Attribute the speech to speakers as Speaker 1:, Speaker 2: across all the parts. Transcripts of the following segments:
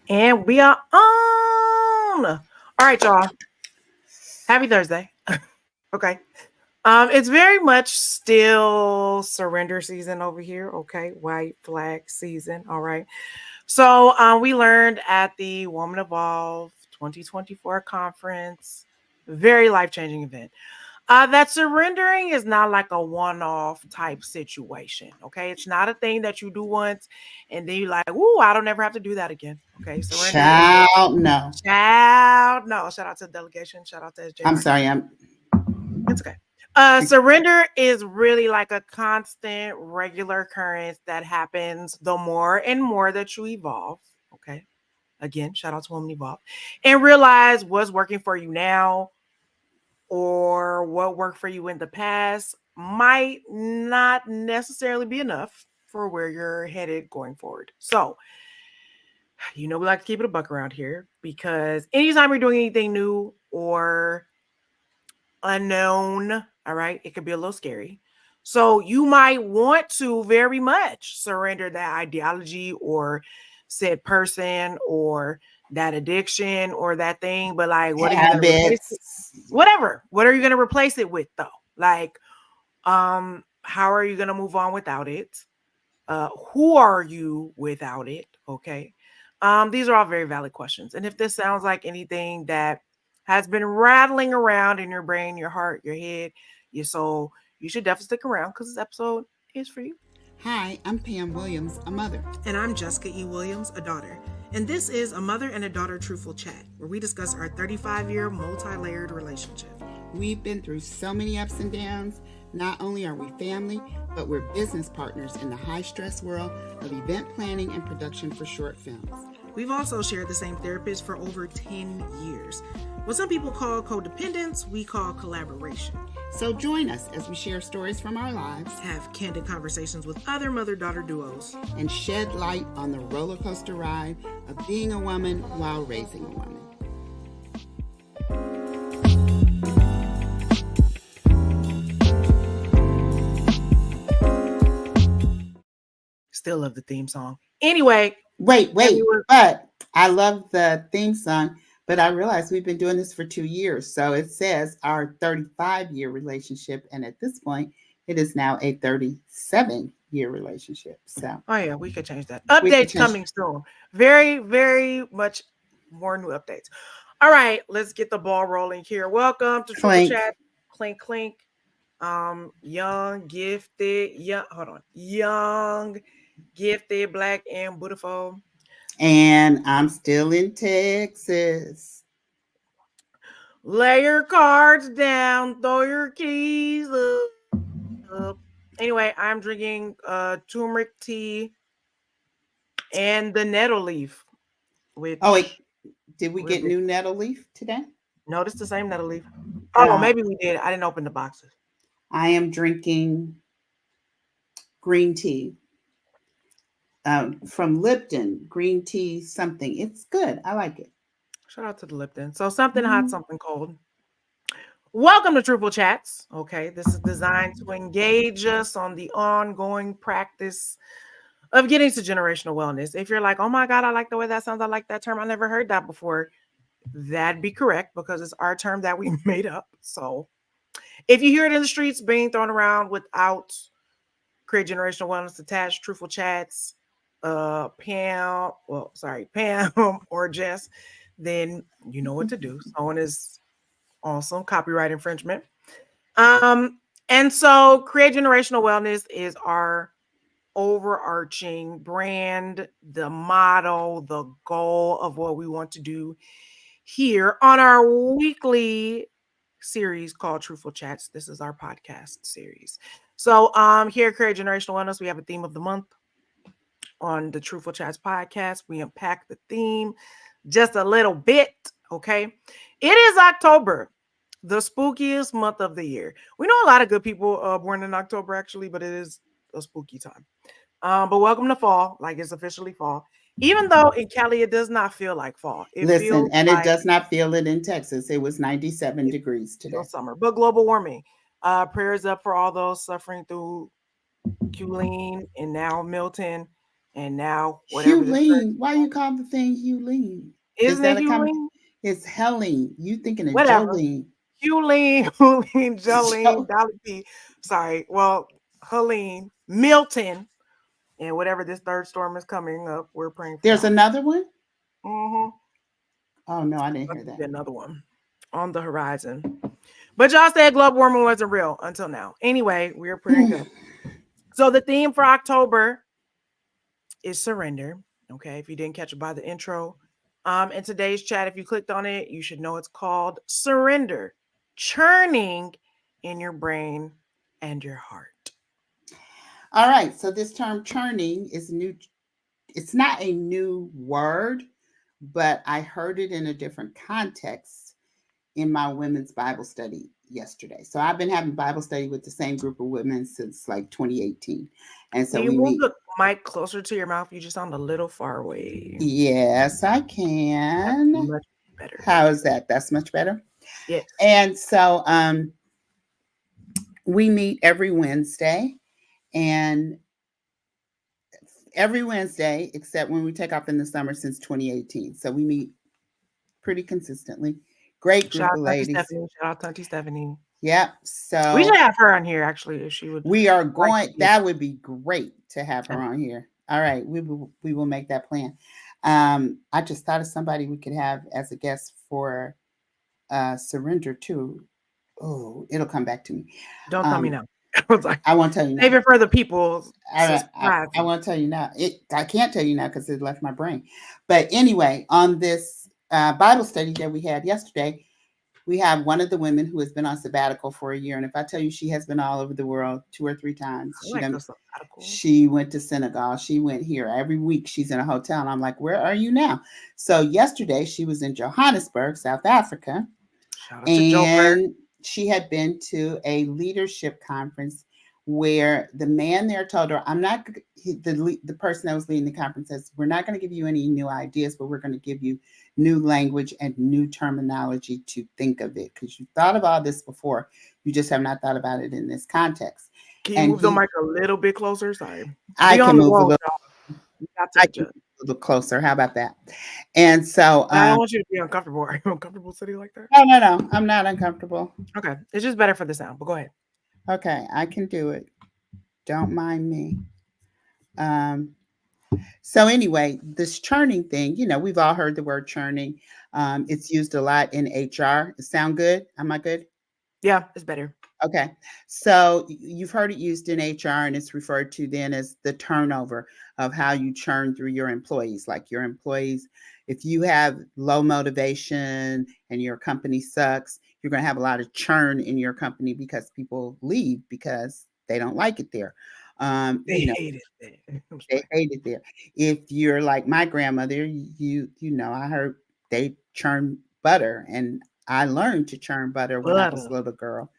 Speaker 1: And we are on. All right, y'all. Happy Thursday. Okay. It's very much still surrender season over here. Okay. White flag season. All right. So we learned at the Woman Evolve 2024 conference, very life-changing event. That surrendering is not like a one-off type situation. Okay, it's not a thing that you do once and then you're like, "Ooh, I don't ever have to do that again." Okay, surrender is a
Speaker 2: Child, no.
Speaker 1: child. No, shout out to the delegation. Shout out to SJ
Speaker 2: I'm
Speaker 1: Martin.
Speaker 2: sorry.
Speaker 1: It's okay. Surrender is really like a constant, regular occurrence that happens the more and more that you evolve. Okay. Again, shout out to Woman Evolve. And realize what's working for you now or what worked for you in the past might not necessarily be enough for where you're headed going forward. So, we like to keep it a buck around here because anytime you're doing anything new or unknown, all right, it could be a little scary. So, you might want to very much surrender that ideology or said person or that addiction or that thing, but like, what are you going to replace it?
Speaker 2: Habits.
Speaker 1: Whatever. What are you going to replace it with though? Like, how are you going to move on without it? Who are you without it? Okay. These are all very valid questions. And if this sounds like anything that has been rattling around in your brain, your heart, your head, your soul, you should definitely stick around because this episode is for you.
Speaker 2: Hi, I'm Pam Williams, a mother.
Speaker 1: And I'm Jessica E. Williams, a daughter. And this is a mother and a daughter truthful chat, where we discuss our 35-year multi-layered relationship.
Speaker 2: We've been through so many ups and downs. Not only are we family, but we're business partners in the high-stress world of event planning and production for short films.
Speaker 1: We've also shared the same therapist for over 10 years. What some people call codependence, we call collaboration.
Speaker 2: So join us as we share stories from our lives,
Speaker 1: Have candid conversations with other mother-daughter duos,
Speaker 2: and shed light on the roller coaster ride of being a woman while raising a woman.
Speaker 1: Still love the theme song. Anyway,
Speaker 2: Wait, but I love the theme song, but I realize we've been doing this for 2 years. So it says our 35-year relationship. And at this point, it is now a 37-year relationship. So
Speaker 1: oh yeah, we could change that.
Speaker 2: we can
Speaker 1: Updates
Speaker 2: change.
Speaker 1: coming soon. Very, very much more new updates. All right, let's get the ball rolling here. Welcome to Truthful
Speaker 2: Clink.
Speaker 1: Chat. Clink clink. Young, gifted, young, gifted, black and beautiful.
Speaker 2: And I'm still in Texas.
Speaker 1: Lay your cards down, throw your keys up. Anyway, I'm drinking turmeric tea and the nettle leaf,
Speaker 2: Oh, wait.
Speaker 1: which
Speaker 2: Did we
Speaker 1: we're
Speaker 2: get new nettle leaf today?
Speaker 1: notice the same nettle leaf. Oh,
Speaker 2: Uh,
Speaker 1: maybe we did. I didn't open the boxes.
Speaker 2: I am drinking green tea from Lipton. Green tea something. It's good. I like it.
Speaker 1: Shout out to the Lipton. So something hot,
Speaker 2: Mhm.
Speaker 1: something cold. Welcome to Truthful Chats. Okay, this is designed to engage us on the ongoing practice of getting to generational wellness. If you're like, oh my God, I like the way that sounds, I like that term, I never heard that before, that'd be correct because it's our term that we made up. So if you hear it in the streets being thrown around without create generational wellness attached, Truthful Chats, Pam or Jess, then you know what to do. Someone is awesome. Copyright infringement. Um, and so create generational wellness is our overarching brand, the motto, the goal of what we want to do here on our weekly series called Truthful Chats. This is our podcast series. So here at Create Generational Wellness, we have a theme of the month. On the Truthful Chats podcast, we unpack the theme just a little bit. Okay. It is October, the spookiest month of the year. We know a lot of good people born in October, actually, but it is a spooky time. But welcome to fall, like it's officially fall. Even though in Cali it does not feel like fall, it
Speaker 2: Listen,
Speaker 1: feels
Speaker 2: and it
Speaker 1: like
Speaker 2: does not feel it in Texas. It was 97
Speaker 1: it
Speaker 2: degrees today.
Speaker 1: feels summer. But global warming, prayers up for all those suffering through Culene and now Milton And now
Speaker 2: Hugh
Speaker 1: whatever this third
Speaker 2: Lean. Why you call the thing Hugh Lean? Is
Speaker 1: isn't it
Speaker 2: that a common?
Speaker 1: Hewlene?
Speaker 2: It's Helene. You thinking of
Speaker 1: Whatever.
Speaker 2: Jolene.
Speaker 1: Hewlene, Hewlene, Jolene,
Speaker 2: Jo-
Speaker 1: Dolly P. Sorry. Well, Helene, Milton, and whatever this third storm is coming up, we're praying for
Speaker 2: There's
Speaker 1: y'all.
Speaker 2: another one?
Speaker 1: Mm-hmm.
Speaker 2: Oh no, I didn't
Speaker 1: About
Speaker 2: hear
Speaker 1: to
Speaker 2: that.
Speaker 1: be another one on the horizon. But y'all said global warming wasn't real until now. Anyway, we're praying up. So the theme for October is surrender. Okay, if you didn't catch it by the intro. In today's chat, if you clicked on it, you should know it's called surrender, churning in your brain and your heart.
Speaker 2: All right, so this term churning is new. It's not a new word, but I heard it in a different context in my women's Bible study yesterday. So I've been having Bible study with the same group of women since like 2018. And
Speaker 1: Can
Speaker 2: so
Speaker 1: you
Speaker 2: we
Speaker 1: move
Speaker 2: meet.
Speaker 1: the mic closer to your mouth? You just sound a little far away.
Speaker 2: Yes, I
Speaker 1: That's
Speaker 2: can.
Speaker 1: much better.
Speaker 2: How
Speaker 1: Thank you.
Speaker 2: is that? That's much better.
Speaker 1: Yes.
Speaker 2: And so we meet every Wednesday, and every Wednesday, except when we take off in the summer since 2018. So we meet pretty consistently. Great
Speaker 1: Shout
Speaker 2: group
Speaker 1: out
Speaker 2: of
Speaker 1: to Auntie
Speaker 2: ladies.
Speaker 1: Stephanie. Shout out to Auntie Stephanie.
Speaker 2: Yep.
Speaker 1: We should
Speaker 2: So
Speaker 1: have her on here actually if she would
Speaker 2: we are
Speaker 1: like
Speaker 2: going,
Speaker 1: to.
Speaker 2: that would be great to have her on here. All right. We will make that plan. I just thought of somebody we could have as a guest for surrender too. Oh, it'll come back to me.
Speaker 1: Don't tell me
Speaker 2: Um,
Speaker 1: now. I was like,
Speaker 2: I won't tell you
Speaker 1: save
Speaker 2: now.
Speaker 1: it for the people.
Speaker 2: I, I,
Speaker 1: Surprise
Speaker 2: I
Speaker 1: you.
Speaker 2: won't tell you now. I can't tell you now because it left my brain. But anyway, on this Bible study that we had yesterday, we have one of the women who has been on sabbatical for a year. And if I tell you she has been all over the world 2 or 3 times,
Speaker 1: I like those sabbatical.
Speaker 2: she went to Senegal. She went here. Every week she's in a hotel. And I'm like, where are you now? So yesterday she was in Johannesburg, South Africa.
Speaker 1: Shout out to Joburg.
Speaker 2: And she had been to a leadership conference where the man there told her, I'm not the person that was leading the conference says, we're not going to give you any new ideas, but we're going to give you new language and new terminology to think of it, because you thought of all this before, you just have not thought about it in this context.
Speaker 1: Can you
Speaker 2: And
Speaker 1: move the mic a little bit closer? Sorry.
Speaker 2: I
Speaker 1: We on
Speaker 2: can
Speaker 1: the
Speaker 2: move a
Speaker 1: road,
Speaker 2: little
Speaker 1: y'all. We got to
Speaker 2: I can move
Speaker 1: adjust.
Speaker 2: a little closer. How about that? And so
Speaker 1: I don't want you to be uncomfortable. Are you uncomfortable sitting like that?
Speaker 2: no, I'm not uncomfortable.
Speaker 1: Okay. It's just better for the sound, but go ahead.
Speaker 2: Okay, I can do it. Don't mind me. Um, so anyway, this churning thing, we've all heard the word churning. It's used a lot in HR. Sound good? Am I good?
Speaker 1: Yeah, it's better.
Speaker 2: Okay. So you've heard it used in HR, and it's referred to then as the turnover of how you churn through your employees. Like your employees, if you have low motivation and your company sucks, you're going to have a lot of churn in your company because people leave because they don't like it there.
Speaker 1: They
Speaker 2: You know,
Speaker 1: hate it. I'm
Speaker 2: they
Speaker 1: sorry.
Speaker 2: hate it there. If you're like my grandmother, I heard they churn butter, and I learned to churn butter when I was
Speaker 1: Butter.
Speaker 2: a little girl.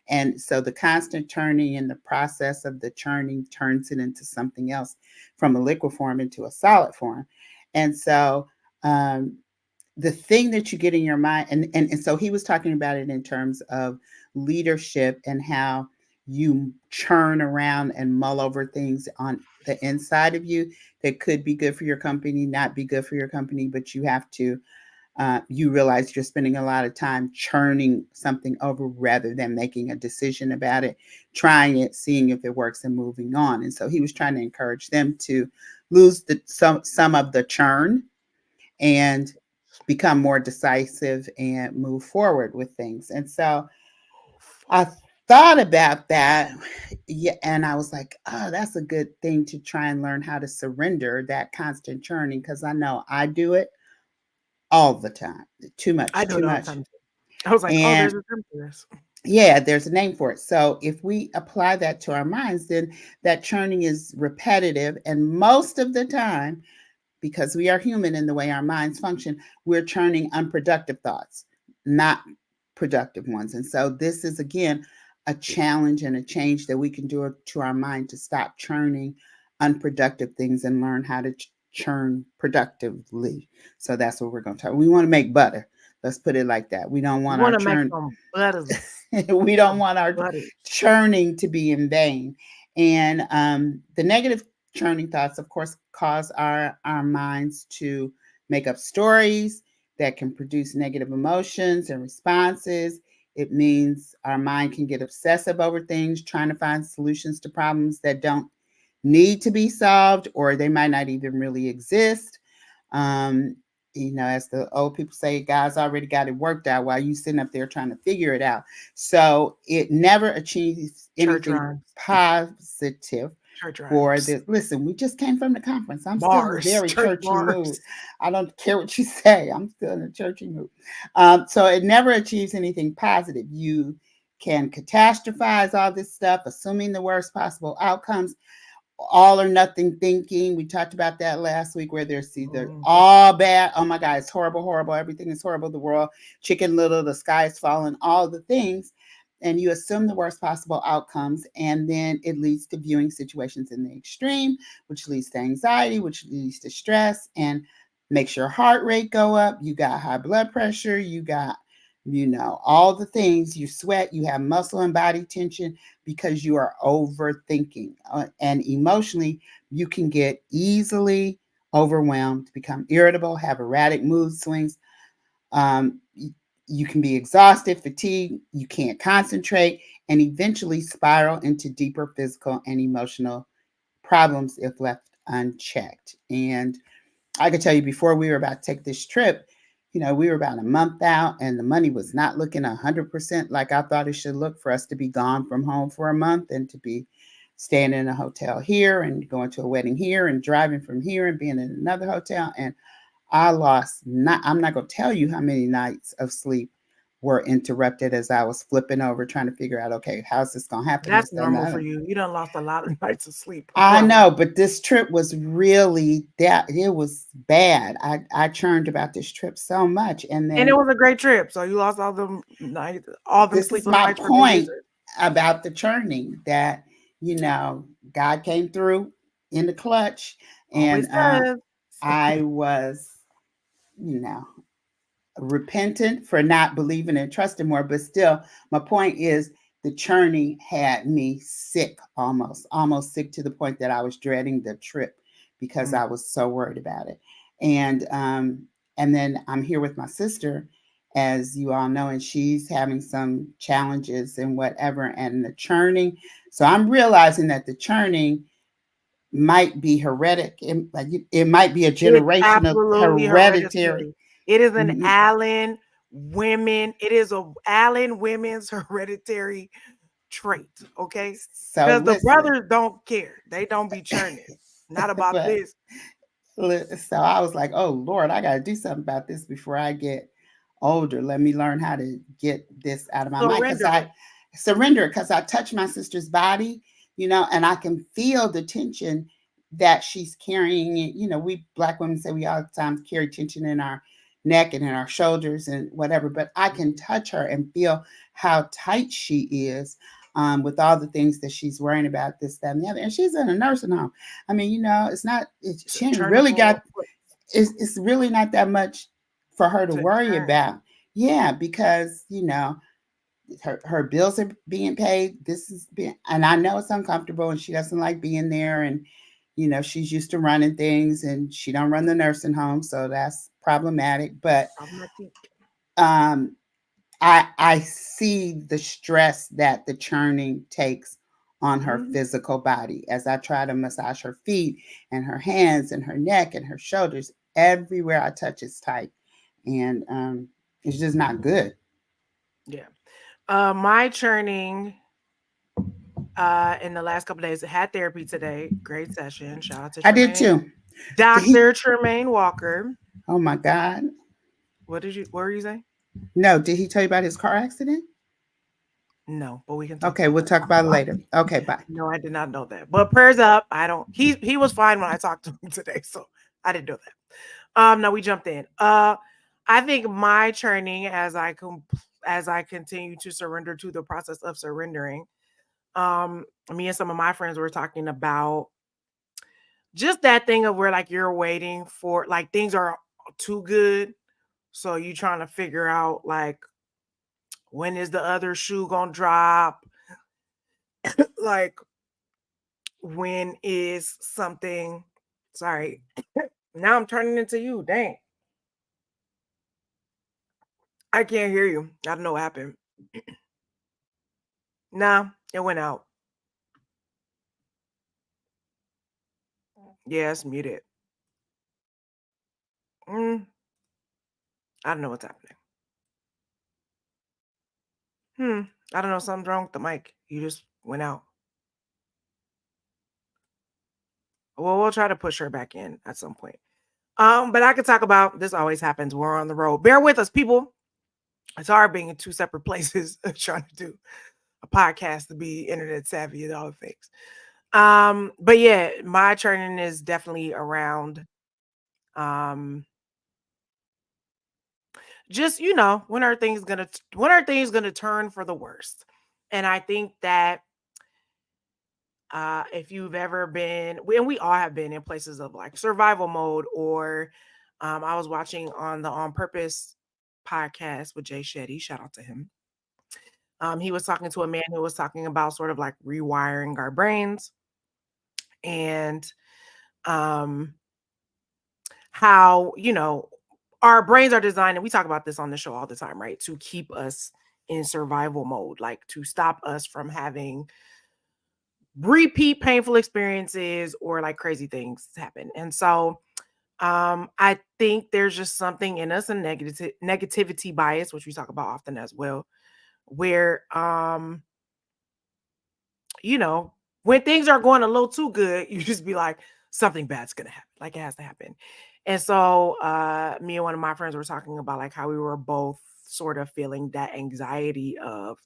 Speaker 2: And so the constant churning and the process of the churning turns it into something else, from a liquid form into a solid form. And so um, the thing that you get in your mind, and so he was talking about it in terms of leadership and how you churn around and mull over things on the inside of you that could be good for your company, not be good for your company, but you have to you realize you're spending a lot of time churning something over rather than making a decision about it, trying it, seeing if it works, and moving on. And so he was trying to encourage them to lose some of the churn and become more decisive and move forward with things. And so I thought about that. Yeah, and I was like, oh, that's a good thing to try and learn how to surrender that constant churning, because I know I do it all the time. Too
Speaker 1: I
Speaker 2: much,
Speaker 1: do
Speaker 2: too
Speaker 1: it all the
Speaker 2: much.
Speaker 1: time. I was like, oh, there's
Speaker 2: And
Speaker 1: a term for this.
Speaker 2: yeah, there's a name for it. So if we apply that to our minds, then that churning is repetitive. And most of the time, because we are human in the way our minds function, we're churning unproductive thoughts, not productive ones. And so this is, again, a challenge and a change that we can do to our mind to stop churning unproductive things and learn how to churn productively. So that's what we're going to talk. We want to make butter. Let's put it like that. We don't
Speaker 1: We
Speaker 2: want our
Speaker 1: want to make
Speaker 2: churn.
Speaker 1: some butters.
Speaker 2: We don't
Speaker 1: Some
Speaker 2: want our
Speaker 1: butters.
Speaker 2: churning to be in vain. And the negative churning thoughts, of course, cause our minds to make up stories that can produce negative emotions and responses. It means our mind can get obsessive over things, trying to find solutions to problems that don't need to be solved, or they might not even really exist. Um, as the old people say, God's already got it worked out while you sitting up there trying to figure it out. So it never achieves
Speaker 1: Church
Speaker 2: anything
Speaker 1: rhymes.
Speaker 2: positive
Speaker 1: Church
Speaker 2: for
Speaker 1: rhymes.
Speaker 2: the listen. We just came from the conference. I'm still in a
Speaker 1: Bars.
Speaker 2: very
Speaker 1: Church
Speaker 2: churchy mood.
Speaker 1: bars.
Speaker 2: I don't care what you say. I'm still in a churchy mood. So it never achieves anything positive. You can catastrophize all this stuff, assuming the worst possible outcomes, all or nothing thinking. We talked about that last week, where there's either all bad, oh my God, it's horrible, horrible, everything is horrible, the world, chicken little, the sky is falling, all the things. And you assume the worst possible outcomes, and then it leads to viewing situations in the extreme, which leads to anxiety, which leads to stress, and makes your heart rate go up. You got high blood pressure, you got, all the things. You sweat, you have muscle and body tension, because you are overthinking. And emotionally, you can get easily overwhelmed, become irritable, have erratic mood swings. Um, you can be exhausted, fatigued, you can't concentrate, and eventually spiral into deeper physical and emotional problems if left unchecked. And I could tell you, before we were about to take this trip, we were about a month out, and the money was not looking 100% like I thought it should look, for us to be gone from home for a month and to be staying in a hotel here and going to a wedding here and driving from here and being in another hotel. And I lost, I'm not going to tell you how many nights of sleep were interrupted as I was flipping over trying to figure out, okay, how's this going to happen?
Speaker 1: That's
Speaker 2: This, that, and the
Speaker 1: normal for
Speaker 2: other.
Speaker 1: you. You done lost a lot of nights of sleep
Speaker 2: I
Speaker 1: for a
Speaker 2: know,
Speaker 1: month.
Speaker 2: but this trip was really, that it was bad. I churned about this trip so much. And
Speaker 1: And it
Speaker 2: then
Speaker 1: was a great trip. So you lost all them nights, all them
Speaker 2: this is
Speaker 1: sleepless
Speaker 2: my
Speaker 1: nights for no
Speaker 2: point
Speaker 1: reason.
Speaker 2: about the churning, that, you know, God came through in the clutch. And
Speaker 1: Always does.
Speaker 2: I was, you know, repentant for not believing and trusting more. But still, my point is, the churning had me sick, almost sick, to the point that I was dreading the trip because I
Speaker 1: Mm.
Speaker 2: was so worried about it. And then I'm here with my sister, as you all know, and she's having some challenges and whatever, and the churning. So I'm realizing that the churning might be heretic. It might be a
Speaker 1: It's
Speaker 2: generational
Speaker 1: absolutely
Speaker 2: hereditary.
Speaker 1: hereditary. It is an Allen women. It is a Allen women's hereditary trait. Okay,
Speaker 2: So
Speaker 1: because the
Speaker 2: listen,
Speaker 1: brothers don't care. They don't be churning. Not about
Speaker 2: but
Speaker 1: this.
Speaker 2: so I was like, oh Lord, I got to do something about this before I get older. Let me learn how to get this out of my mind, because
Speaker 1: Surrender
Speaker 2: I
Speaker 1: it.
Speaker 2: surrender, because I touch my sister's body, and I can feel the tension that she's carrying. We Black women say we all the time carry tension in our neck and in our shoulders and whatever, but I can touch her and feel how tight she is. With all the things that she's worrying about, this, that, and the other, and she's in a nursing home. I mean, it's not.
Speaker 1: It's a
Speaker 2: She ain't really
Speaker 1: churnable
Speaker 2: got.
Speaker 1: place
Speaker 2: It's really not that much for her to
Speaker 1: to
Speaker 2: worry
Speaker 1: churn.
Speaker 2: about. Yeah, because her bills are being paid. This is being, and I know it's uncomfortable, and she doesn't like being there, and she's used to running things, and she don't run the nursing home, so that's problematic. But
Speaker 1: Problematic.
Speaker 2: um, I see the stress that the churning takes on her
Speaker 1: Mhm.
Speaker 2: physical body, as I try to massage her feet and her hands and her neck and her shoulders. Everywhere I touch is tight, and it's just not good.
Speaker 1: Yeah. My churning in the last couple of days, I had therapy today. Great session. Shout out to
Speaker 2: I did
Speaker 1: Tremaine.
Speaker 2: too. Did he?
Speaker 1: Dr. Tremaine Walker.
Speaker 2: Oh my God!
Speaker 1: What were you saying?
Speaker 2: No, did he tell you about his car accident?
Speaker 1: No, but we can talk
Speaker 2: Okay,
Speaker 1: about
Speaker 2: we'll
Speaker 1: that
Speaker 2: talk about it
Speaker 1: offline.
Speaker 2: later. Okay, bye.
Speaker 1: No, I did not know that. But prayers up. I don't he was fine when I talked to him today, so I didn't know that. No, we jumped in. I think my churning as I continue to surrender to the process of surrendering. Me and some of my friends were talking about just that thing of where like you're waiting for like things are too good. So you trying to figure out like when is the other shoe gonna drop? Like when is something, sorry, now I'm turning into you. Dang. I can't hear you. I don't know what happened. Nah, it went out. Yeah, it's muted. Mm, I don't know what's happening. Hmm. I don't know. Something's wrong with the mic. You just went out. Well, we'll try to push her back in at some point. But I could talk about this. Always happens. We're on the road. Bear with us, people. It's hard being in two separate places trying to do a podcast to be internet savvy and all the things. But yeah, my churning is definitely around um just when are things gonna turn for the worst. And I think that if you've ever been, and we all have been in places of like survival mode, or I was watching on the On Purpose podcast with Jay Shetty, shout out to him. He was talking to a man who was talking about sort of like rewiring our brains and um how, our brains are designed, and we talk about this on the show all the time, right? To keep us in survival mode, like to stop us from having repeat painful experiences or like crazy things happen. And so I think there's just something in us, a negativity bias, which we talk about often as well, where you know, when things are going a little too good, you just be like, something bad's gonna happen. Like it has to happen. And so me and one of my friends were talking about like how we were both sort of feeling that anxiety of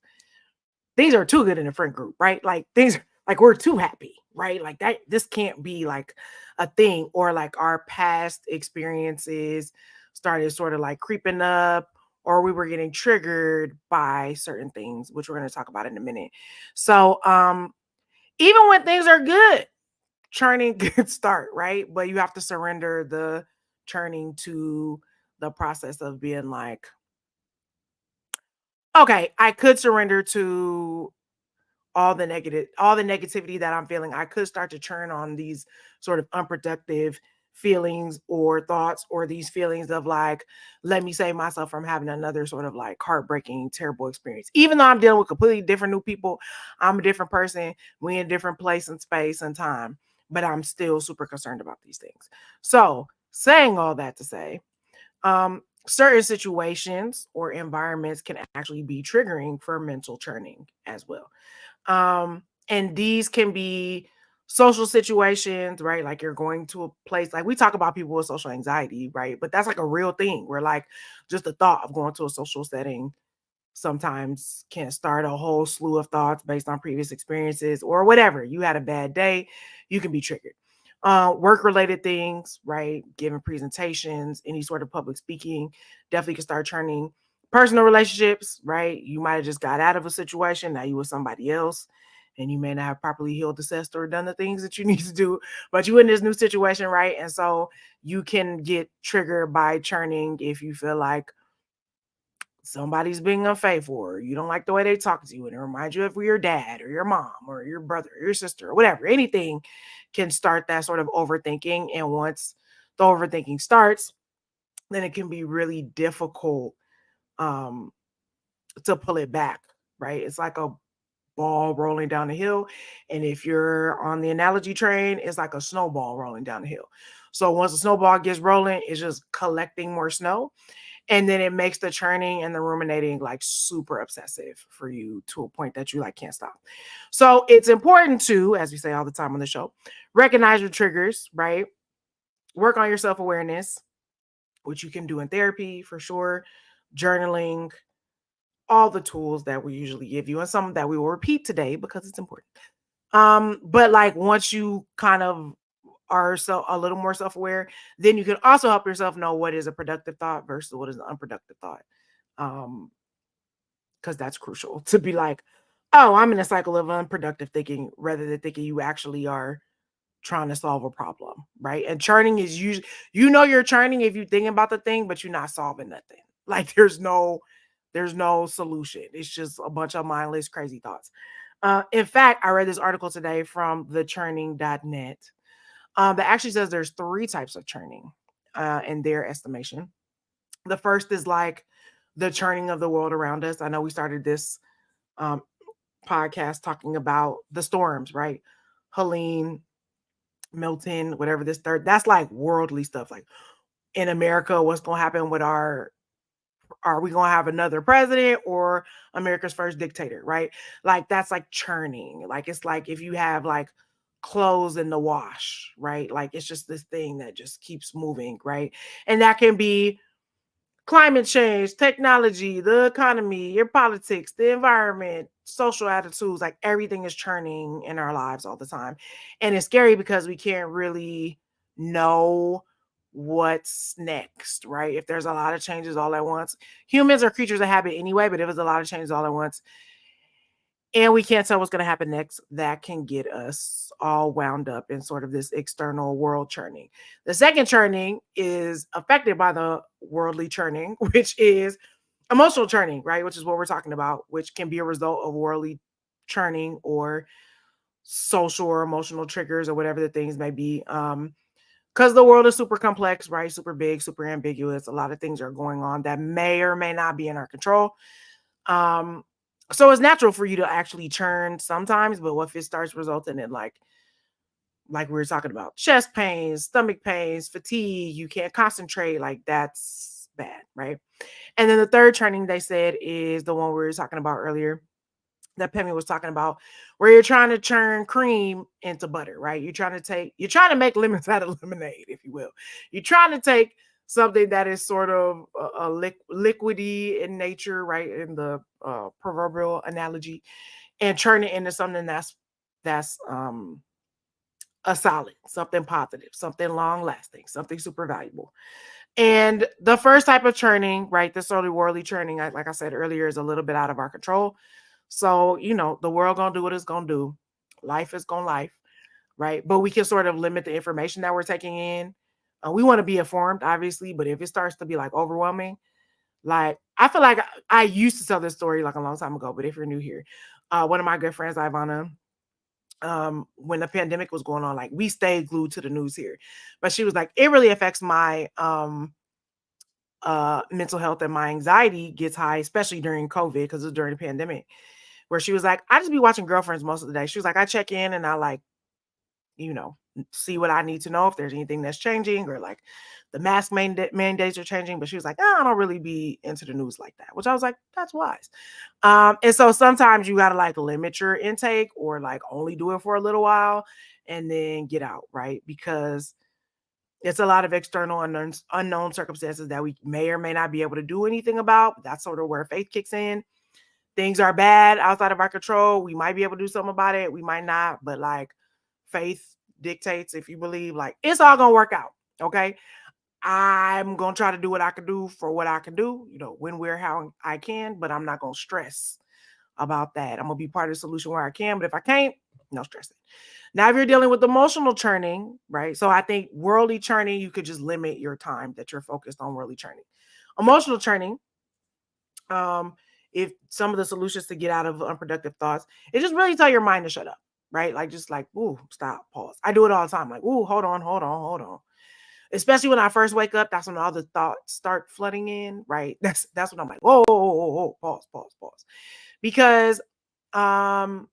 Speaker 1: things are too good in a friend group, right? Like things like we're too happy, right? Like that this can't be like a thing, or like our past experiences started sort of like creeping up, or we were getting triggered by certain things, which we're going to talk about in a minute. So even when things are good, churning could start, right? But you have to surrender the churning to the process of being like, okay, I could surrender to all the negativity that I'm feeling. I could start to churn on these sort of unproductive feelings or thoughts, or these feelings of like, let me save myself from having another sort of like heartbreaking, terrible experience. Even though I'm dealing with completely different new people, I'm a different person, we in a different place and space and time, but I'm still super concerned about these things. So saying all that to say, certain situations or environments can actually be triggering for mental churning as well. And these can be social situations, right? Like you're going to a place, like we talk about people with social anxiety, right? But that's like a real thing where like just the thought of going to a social setting sometimes can start a whole slew of thoughts based on previous experiences or whatever. You had a bad day, you can be triggered. Work related things, right? Giving presentations, any sort of public speaking, definitely can start churning. Personal relationships, right? You might have just got out of a situation, now you with somebody else, and you may not have properly healed, assessed, or done the things that you need to do, but you in this new situation, right? And so you can get triggered by churning if you feel like somebody's being unfaithful, or you don't like the way they talk to you, and it reminds you of your dad or your mom or your brother or your sister or whatever. Anything can start that sort of overthinking. And once the overthinking starts, then it can be really difficult um, to pull it back, right? It's like a ball rolling down the hill. And if you're on the analogy train, it's like a snowball rolling down the hill. So once the snowball gets rolling, it's just collecting more snow, and then it makes the churning and the ruminating like super obsessive for you to a point that you like can't stop. So it's important to, as we say all the time on the show, recognize your triggers, right? Work on your self-awareness, which you can do in therapy for sure, journaling, all the tools that we usually give you, and some that we will repeat today because it's important. But like once you kind of are so a little more self-aware, then you can also help yourself know what is a productive thought versus what is an unproductive thought. Um, because that's crucial to be like, oh, I'm in a cycle of unproductive thinking rather than thinking you actually are trying to solve a problem, right? And churning is usually, you're churning if you're thinking about the thing, but you're not solving nothing. Like there's no solution. It's just a bunch of mindless, crazy thoughts. In fact, I read this article today from the churning.net that actually says there's three types of churning in their estimation. The first is like the churning of the world around us. I know we started this um, podcast talking about the storms, right? Helene, Milton, whatever this third, that's like worldly stuff. Like in America, what's going to happen with are we going to have another president or America's first dictator, right? Like that's like churning. Like it's like if you have like clothes in the wash, right? Like it's just this thing that just keeps moving, right? And that can be climate change, technology, the economy, your politics, the environment, social attitudes, like everything is churning in our lives all the time. And it's scary because we can't really know what's next, right? If there's a lot of changes all at once, humans are creatures of habit anyway, but if it's a lot of changes all at once, and we can't tell what's going to happen next, that can get us all wound up in sort of this external world churning. The second churning is affected by the worldly churning, which is emotional churning, right? Which is what we're talking about, which can be a result of worldly churning or social or emotional triggers or whatever the things may be. Because the world is super complex, right? Super big, super ambiguous. A lot of things are going on that may or may not be in our control. Um, so it's natural for you to actually churn sometimes, but what if it starts resulting in like we were talking about, chest pains, stomach pains, fatigue, you can't concentrate, like that's bad, right? And then the third churning they said is the one we were talking about earlier that Pemmy was talking about, where you're trying to churn cream into butter, right? You're trying to make lemons out of lemonade, if you will. You're trying to take something that is sort of liquidy in nature, right? In the proverbial analogy, and turn it into something that's a solid, something positive, something long lasting, something super valuable. And the first type of churning, right, the sort of worldly churning, like I said earlier, is a little bit out of our control. So, the world gonna do what it's gonna do. Life is gonna life, right? But we can sort of limit the information that we're taking in. We want to be informed, obviously, but if it starts to be like overwhelming, like I feel like I used to tell this story like a long time ago, but if you're new here, one of my good friends, Ivana, when the pandemic was going on, like we stayed glued to the news here. But she was like, it really affects my mental health, and my anxiety gets high, especially during COVID, because it was during the pandemic, where she was like, I just be watching Girlfriends most of the day. She was like, I check in and I like, you know, see what I need to know if there's anything that's changing or like the mask mandates are changing. But she was like, I don't really be into the news like that, which I was like, that's wise. And so sometimes you got to like limit your intake or like only do it for a little while and then get out, right? Because it's a lot of external unknown circumstances that we may or may not be able to do anything about. That's sort of where faith kicks in. Things are bad outside of our control. We might be able to do something about it. We might not, but like faith dictates, if you believe, like it's all gonna work out. Okay. I'm gonna try to do what I can do for what I can do, when, where, how I can, but I'm not gonna stress about that. I'm gonna be part of the solution where I can, but if I can't, no stressing. Now, if you're dealing with emotional churning, right? So I think worldly churning, you could just limit your time that you're focused on worldly churning. Emotional churning, um, if some of the solutions to get out of unproductive thoughts, it just really tell your mind to shut up, right? Like just like, ooh, stop, pause. I do it all the time. Like, ooh, hold on, hold on, hold on. Especially when I first wake up, that's when all the thoughts start flooding in, right? That's when I'm like, whoa, whoa, whoa, whoa, pause, pause, pause. Because um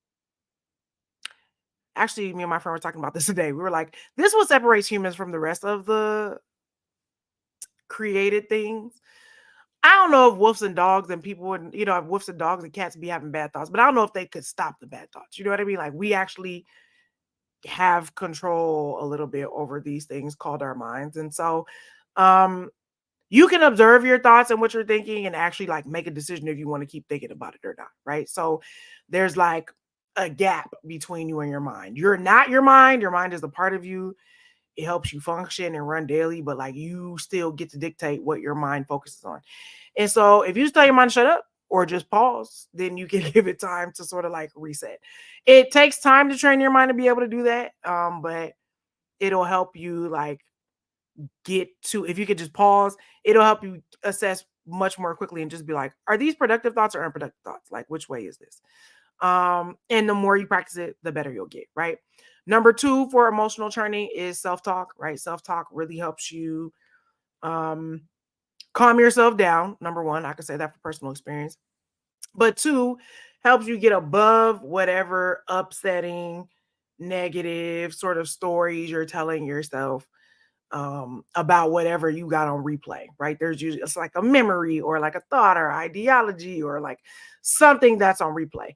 Speaker 1: actually me and my friend were talking about this today. We were like, this is what separates humans from the rest of the created things. I don't know if wolves and dogs and people would, if wolves and dogs and cats be having bad thoughts, but I don't know if they could stop the bad thoughts. You know what I mean? Like we actually have control a little bit over these things called our minds. And so you can observe your thoughts and what you're thinking and actually like make a decision if you want to keep thinking about it or not. Right. So there's like a gap between you and your mind. You're not your mind. Your mind is a part of you. It helps you function and run daily, but like you still get to dictate what your mind focuses on. And so if you just tell your mind to shut up or just pause, then you can give it time to sort of like reset. It takes time to train your mind to be able to do that. But it'll help you like get to, if you could just pause, it'll help you assess much more quickly and just be like, are these productive thoughts or unproductive thoughts? Like which way is this? And the more you practice it, the better you'll get, right? Number 2 for emotional churning is self-talk, right? Self-talk really helps you um, calm yourself down. Number 1, I can say that for personal experience. But 2, helps you get above whatever upsetting, negative sort of stories you're telling yourself about whatever you got on replay, right? There's usually it's like a memory or like a thought or ideology or like something that's on replay.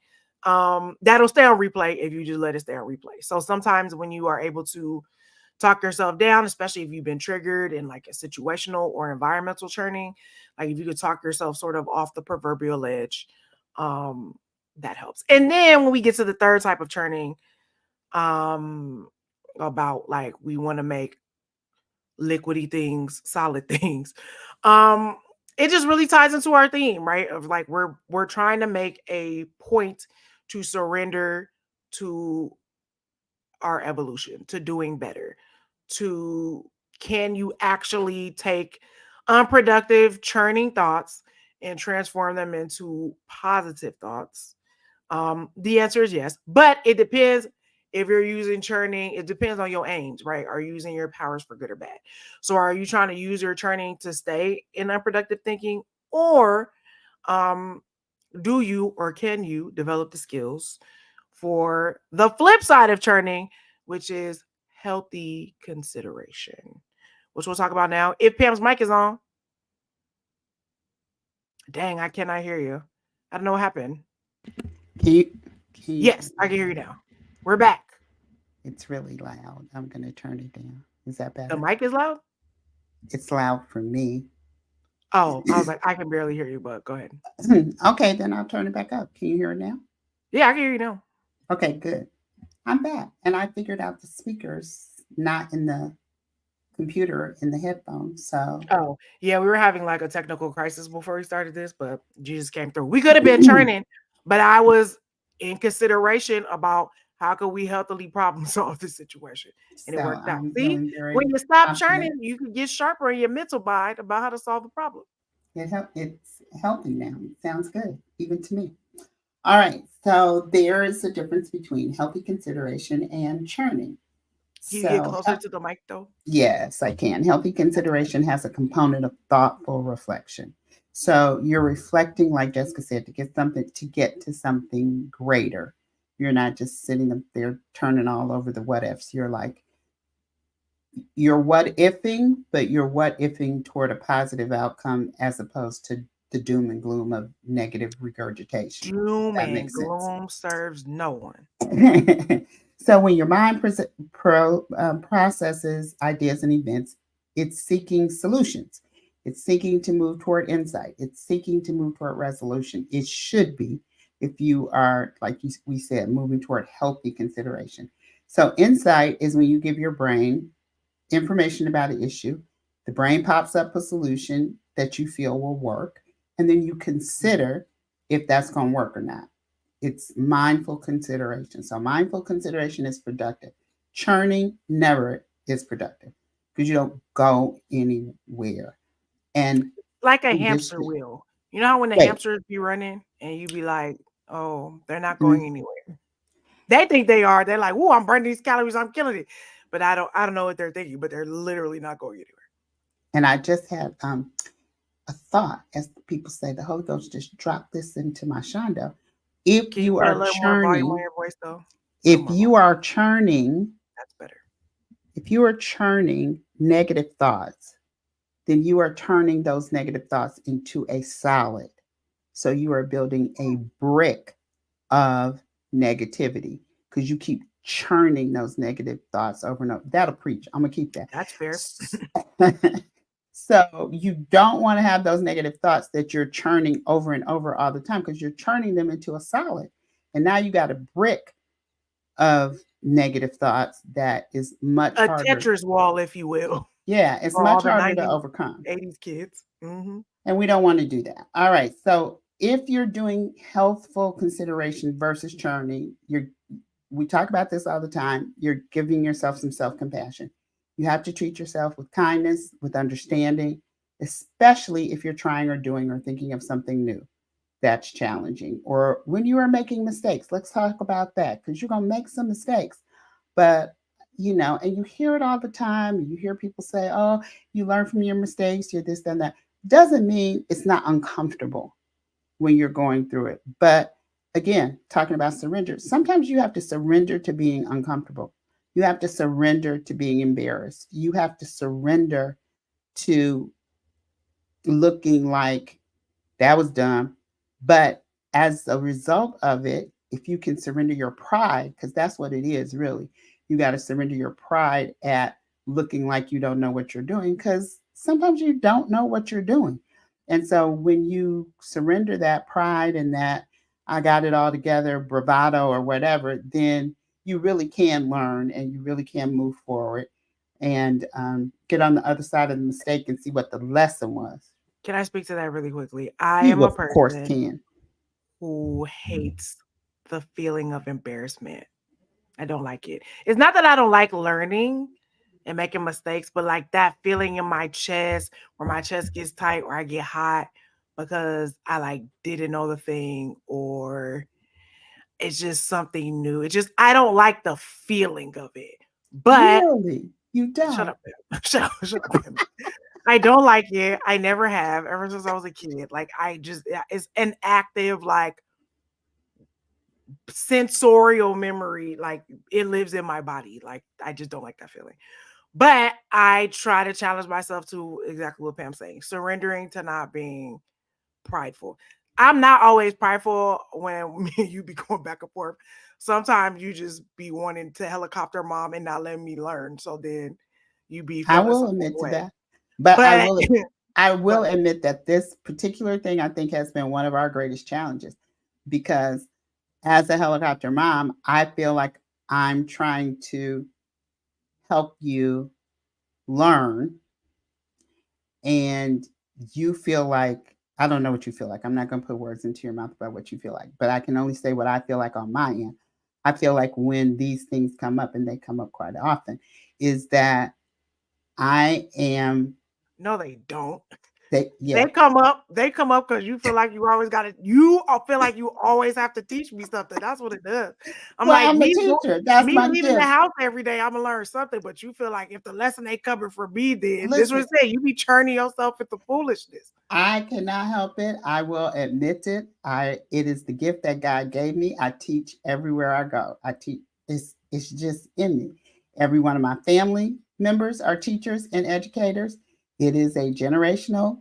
Speaker 1: That'll stay on replay if you just let it stay on replay. So sometimes when you are able to talk yourself down, especially if you've been triggered in like a situational or environmental churning, like if you could talk yourself sort of off the proverbial edge, um, that helps. And then when we get to the third type of churning, um, about like we want to make liquidy things, solid things. Um, it just really ties into our theme, right? Of like we're trying to make a point to surrender to our evolution, to doing better, to can you actually take unproductive churning thoughts and transform them into positive thoughts? The answer is yes, but it depends if you're using churning. It depends on your aims, right? Are you using your powers for good or bad? So, are you trying to use your churning to stay in unproductive thinking, or um, do you or can you develop the skills for the flip side of churning, which is healthy consideration, which we'll talk about now. If Pam's mic is on, dang, I cannot hear you. I don't know what happened.
Speaker 2: Can you, can you,
Speaker 1: Yes, I can hear you now. We're back.
Speaker 2: it's really loud. I'm going to turn it down. Is that
Speaker 1: The
Speaker 2: better?
Speaker 1: mic is loud.
Speaker 2: It's loud for me.
Speaker 1: Oh, I was like, I can barely hear you, but go ahead.
Speaker 2: Okay, then I'll turn it back up. Can you hear it now?
Speaker 1: Yeah, I can hear you now.
Speaker 2: Okay, good. I'm back. And I figured out the speakers not in the computer, in the headphones. So,
Speaker 1: Oh, yeah, we were having like a technical crisis before we started this, but Jesus came through. We could have been churning, but I was in consideration about how could we healthily problem solve this situation, and it worked out.
Speaker 2: I'm
Speaker 1: See,
Speaker 2: feeling
Speaker 1: when
Speaker 2: very
Speaker 1: you stop
Speaker 2: confident.
Speaker 1: churning, you can get sharper in your mental mind about how to solve the problem.
Speaker 2: It's healthy now. It sounds good, even to me. All right. So there is a difference between healthy consideration and churning.
Speaker 1: Can you get
Speaker 2: So,
Speaker 1: closer to the mic though?
Speaker 2: yes, I can. Healthy consideration has a component of thoughtful reflection. So you're reflecting, like Jessica said, to get to something greater. You're not just sitting up there turning all over the what ifs. You're what ifing, but you're what ifing toward a positive outcome as opposed to the doom and gloom of negative regurgitation.
Speaker 1: Doom
Speaker 2: That
Speaker 1: and
Speaker 2: makes sense.
Speaker 1: gloom serves no one.
Speaker 2: So when your mind processes ideas and events, it's seeking solutions. It's seeking to move toward insight. It's seeking to move toward resolution. It should be if you are, like we said, moving toward healthy consideration. So insight is when you give your brain information about an issue. The brain pops up a solution that you feel will work, and then you consider if that's going to work or not. It's mindful consideration. So, mindful consideration is productive. Churning never is productive because you don't go anywhere. And
Speaker 1: Like a
Speaker 2: in
Speaker 1: hamster
Speaker 2: addition,
Speaker 1: wheel. You know how when the
Speaker 2: wait,
Speaker 1: hamsters be running and you be like, oh, they're not going
Speaker 2: mm,
Speaker 1: anywhere. They think they are. They're like, "Oh, I'm burning these calories. I'm killing it." But I don't know what they're thinking. But they're literally not going anywhere.
Speaker 2: and I just had a thought, as people say, the Holy Ghost just dropped this into my shondo. If
Speaker 1: Can you
Speaker 2: you
Speaker 1: put a
Speaker 2: are
Speaker 1: little more volume on
Speaker 2: churning,
Speaker 1: your voice though? A little
Speaker 2: if
Speaker 1: more
Speaker 2: you
Speaker 1: volume.
Speaker 2: are churning,
Speaker 1: That's better.
Speaker 2: if you are churning negative thoughts, then you are turning those negative thoughts into a solid. So you are building a brick of negativity because you keep churning those negative thoughts over and over. That'll preach. I'm going to keep
Speaker 1: That's fair.
Speaker 2: that. So you don't want to have those negative thoughts that you're churning over and over all the time because you're turning them into a solid. And now you got a brick of negative thoughts that is much
Speaker 1: A
Speaker 2: harder.
Speaker 1: Tetris wall, if you will,
Speaker 2: Yeah, it's
Speaker 1: for all
Speaker 2: much
Speaker 1: the
Speaker 2: harder to
Speaker 1: 90s,
Speaker 2: overcome.
Speaker 1: 80s kids.
Speaker 2: And we don't want to do that. All right. So if you're doing healthful consideration versus churning, we talk about this all the time. You're giving yourself some self-compassion. You have to treat yourself with kindness, with understanding, especially if you're trying or doing or thinking of something new. that's challenging, or when you are making mistakes. Let's talk about that because you're going to make some mistakes. But, and you hear it all the time. You hear people say, oh, you learn from your mistakes, you're this, and that. Doesn't mean it's not uncomfortable when you're going through it. But again, talking about surrender, sometimes you have to surrender to being uncomfortable. You have to surrender to being embarrassed. You have to surrender to looking like that was dumb. But as a result of it, if you can surrender your pride, because that's what it is really, you got to surrender your pride at looking like you don't know what you're doing, because sometimes you don't know what you're doing. And so when you surrender that pride and that I got it all together, bravado or whatever, then you really can learn and you really can move forward and get on the other side of the mistake and see what the lesson was.
Speaker 1: Can I speak to that really quickly? I am
Speaker 2: You,
Speaker 1: a
Speaker 2: of course,
Speaker 1: person
Speaker 2: can.
Speaker 1: who hates the feeling of embarrassment. I don't like it. It's not that I don't like learning and making mistakes, but like that feeling in my chest where my chest gets tight or I get hot because I like didn't know the thing or it's just something new. It just I don't like the feeling of it. But
Speaker 2: Really? You
Speaker 1: shut
Speaker 2: don't?
Speaker 1: up, Pam. Shut up, Pam. I don't like it. I never have ever since I was a kid. Like I just it's an active like sensorial memory. Like it lives in my body. Like I just don't like that feeling. But I try to challenge myself to exactly what Pam's saying, surrendering to not being prideful. I'm not always prideful when me and you be going back and forth. Sometimes you just be wanting to helicopter mom and not letting me learn. So then you be
Speaker 2: I
Speaker 1: feeling
Speaker 2: will
Speaker 1: some type
Speaker 2: admit
Speaker 1: of
Speaker 2: to
Speaker 1: way.
Speaker 2: that. But I
Speaker 1: But
Speaker 2: will I
Speaker 1: go
Speaker 2: will
Speaker 1: ahead.
Speaker 2: admit that this particular thing I think has been one of our greatest challenges because as a helicopter mom, I feel like I'm trying to help you learn and you feel like I don't know what you feel like. I'm not going to put words into your mouth about what you feel like, but I can only say what I feel like on my end. I feel like when these things come up and they come up quite often is that I am
Speaker 1: No, they don't.
Speaker 2: yeah.
Speaker 1: They come up because you feel like you always got to. You feel like you always have to teach me something. That's what it does. I'm
Speaker 2: Well,
Speaker 1: like
Speaker 2: I'm a teacher. That's
Speaker 1: me
Speaker 2: my
Speaker 1: leaving the
Speaker 2: gift.
Speaker 1: house every day. I'm gonna learn something, but you feel like if the lesson ain't covered for me, then this
Speaker 2: Listen,
Speaker 1: was it. You be churning yourself into foolishness.
Speaker 2: I cannot help it. I will admit it. It is the gift that God gave me. I teach everywhere I go. I teach. It's just in me. Every one of my family members are teachers and educators. It is a generational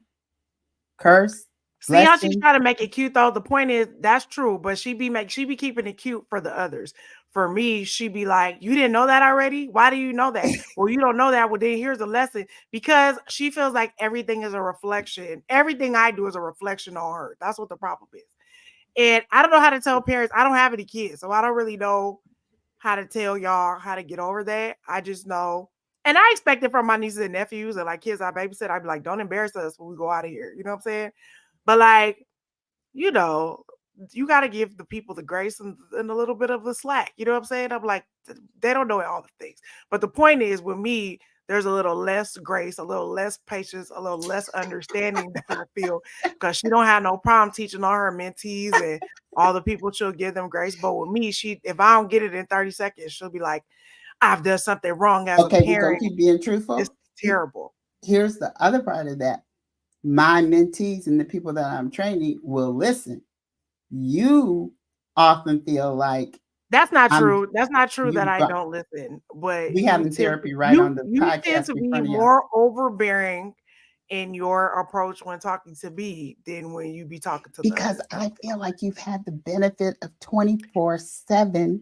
Speaker 2: curse,
Speaker 1: See how she
Speaker 2: blessing.
Speaker 1: try to make it cute though. The point is that's true, but she be keeping it cute for the others. For me, she be like, "You didn't know that already? Why do you know that? Well, you don't know that. Well, then here's a lesson." Because she feels like everything is a reflection. Everything I do is a reflection on her. That's what the problem is. And I don't know how to tell parents. I don't have any kids, so I don't really know how to tell y'all how to get over that. I just know, and I expect it from my nieces and nephews and like kids I babysit. I'd be like, "Don't embarrass us when we go out of here." You know what I'm saying? But like you know, you got to give the people the grace and a little bit of the slack. You know what I'm saying? I'm like, they don't know all the things. But the point is, with me, there's a little less grace, a little less patience, a little less understanding that I feel because she don't have no problem teaching all her mentees and all the people she'll give them grace. But with me, if I don't get it in 30 seconds, she'll be like, I've done something wrong as a
Speaker 2: Okay, we're gonna
Speaker 1: parent.
Speaker 2: keep being
Speaker 1: It's
Speaker 2: truthful.
Speaker 1: terrible.
Speaker 2: Here's the other part of that. My mentees and the people that I'm training will listen. You often feel like
Speaker 1: That's not
Speaker 2: I'm
Speaker 1: true. That's not true that
Speaker 2: you
Speaker 1: I
Speaker 2: got
Speaker 1: don't listen, but
Speaker 2: we
Speaker 1: you
Speaker 2: having
Speaker 1: tend to
Speaker 2: therapy right on the
Speaker 1: you tend
Speaker 2: podcast
Speaker 1: to
Speaker 2: in
Speaker 1: be
Speaker 2: front of you.
Speaker 1: more overbearing in your approach when talking to me than when you be talking to the
Speaker 2: Because
Speaker 1: others.
Speaker 2: I feel like you've had the benefit of 24/7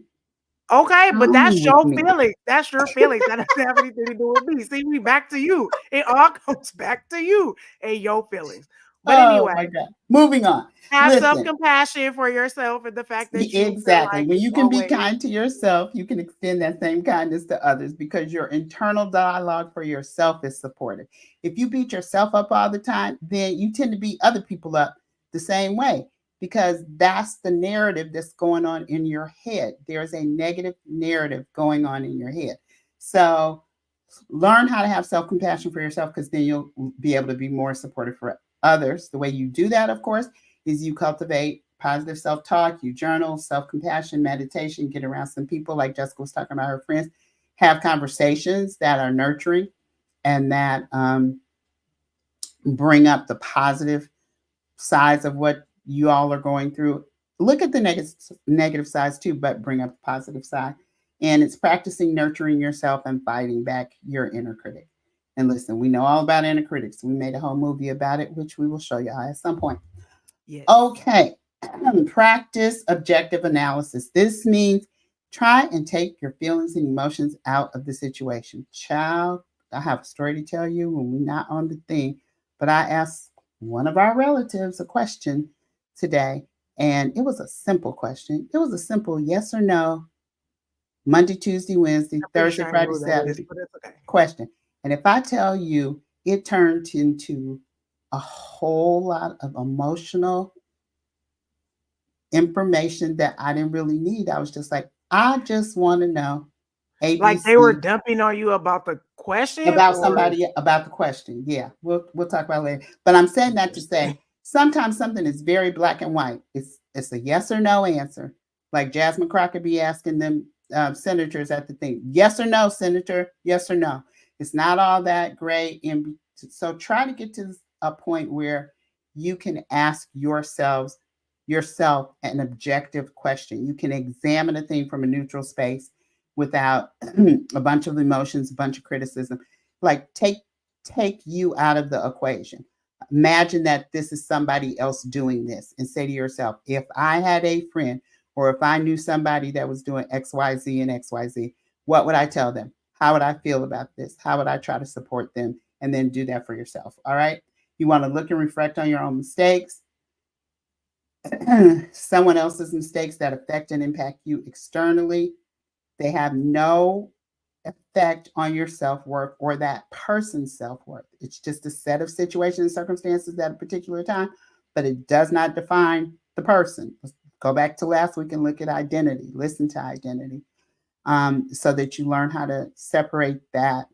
Speaker 1: Okay, but
Speaker 2: time
Speaker 1: that's
Speaker 2: with
Speaker 1: your
Speaker 2: me.
Speaker 1: feelings. That's your feelings. That doesn't have anything to do with me. See, we back to you. It all comes back to you and your feelings. But
Speaker 2: Oh
Speaker 1: anyway,
Speaker 2: my God. Moving on.
Speaker 1: have
Speaker 2: Listen,
Speaker 1: self-compassion for yourself and the fact that you feel
Speaker 2: exactly.
Speaker 1: like
Speaker 2: When
Speaker 1: it's
Speaker 2: you can be
Speaker 1: always
Speaker 2: kind to yourself, you can extend that same kindness to others because your internal dialogue for yourself is supported. If you beat yourself up all the time, then you tend to beat other people up the same way because that's the narrative that's going on in your head. There's a negative narrative going on in your head. So learn how to have self compassion for yourself because then you'll be able to be more supportive for others. The way you do that, of course, is you cultivate positive self-talk, you journal, self-compassion, meditation, get around some people like Jessica was talking about her friends, have conversations that are nurturing and that bring up the positive sides of what you all are going through. Look at the negative sides too, but bring up the positive side. And it's practicing nurturing yourself and fighting back your inner critic. And listen, we know all about inner critics. We made a whole movie about it, which we will show you at some point.
Speaker 1: Yes.
Speaker 2: Okay. Practice objective analysis. This means try and take your feelings and emotions out of the situation. Child, I have a story to tell you when we're not on the thing, but I asked one of our relatives a question today, and it was a simple question. It was a simple yes or no, Monday, Tuesday, Wednesday,
Speaker 1: I'm pretty
Speaker 2: Thursday,
Speaker 1: sure I know
Speaker 2: Friday,
Speaker 1: who that is,
Speaker 2: Saturday
Speaker 1: but it's okay.
Speaker 2: question. And if I tell you, it turned into a whole lot of emotional information that I didn't really need. I was just like, I just want to know
Speaker 1: Like they were
Speaker 2: ABC
Speaker 1: dumping on you about the question,
Speaker 2: about
Speaker 1: or
Speaker 2: somebody about the question. Yeah, we'll talk about it later. But I'm saying that to say sometimes something is very black and white. It's a yes or no answer. Like Jasmine Crockett be asking them senators at the thing, yes or no, senator, yes or no. It's not all that gray. So try to get to a point where you can ask yourself an objective question. You can examine a thing from a neutral space without a bunch of emotions, a bunch of criticism. Like take you out of the equation. Imagine that this is somebody else doing this and say to yourself, if I had a friend or if I knew somebody that was doing XYZ and XYZ, what would I tell them? How would I feel about this? How would I try to support them? And then do that for yourself. All right. You want to look and reflect on your own mistakes, someone else's mistakes that affect and impact you externally. They have no effect on your self-worth or that person's self-worth. It's just a set of situations and circumstances at a particular time, but it does not define the person. Let's go back to last week and look at identity, listen to identity, so that you learn how to separate that,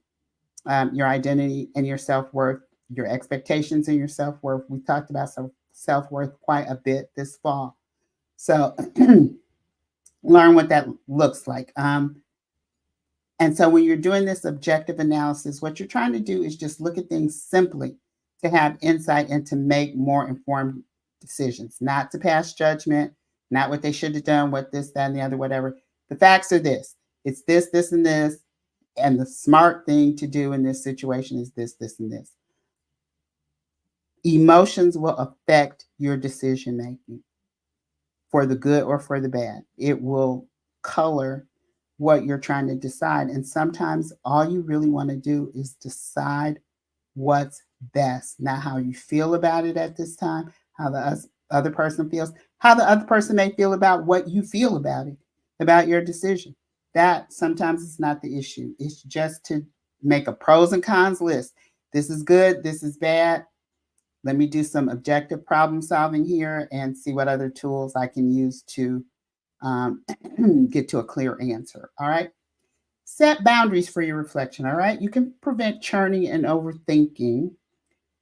Speaker 2: your identity and your self-worth, your expectations and your self-worth. We talked about self-worth quite a bit this fall. So learn what that looks like. And so when you're doing this objective analysis, what you're trying to do is just look at things simply to have insight and to make more informed decisions, not to pass judgment, not what they should have done, what this, that, and the other, whatever. The facts are this. It's this, this, and this. And the smart thing to do in this situation is this, this, and this. Emotions will affect your decision making for the good or for the bad. It will color what you're trying to decide. And sometimes all you really want to do is decide what's best, not how you feel about it at this time, how the other person feels, how the other person may feel about what you feel about it, about your decision. That sometimes is not the issue. It's just to make a pros and cons list. This is good, this is bad. Let me do some objective problem solving here and see what other tools I can use to um, get to a clear answer. All right. Set boundaries for your reflection. All right. You can prevent churning and overthinking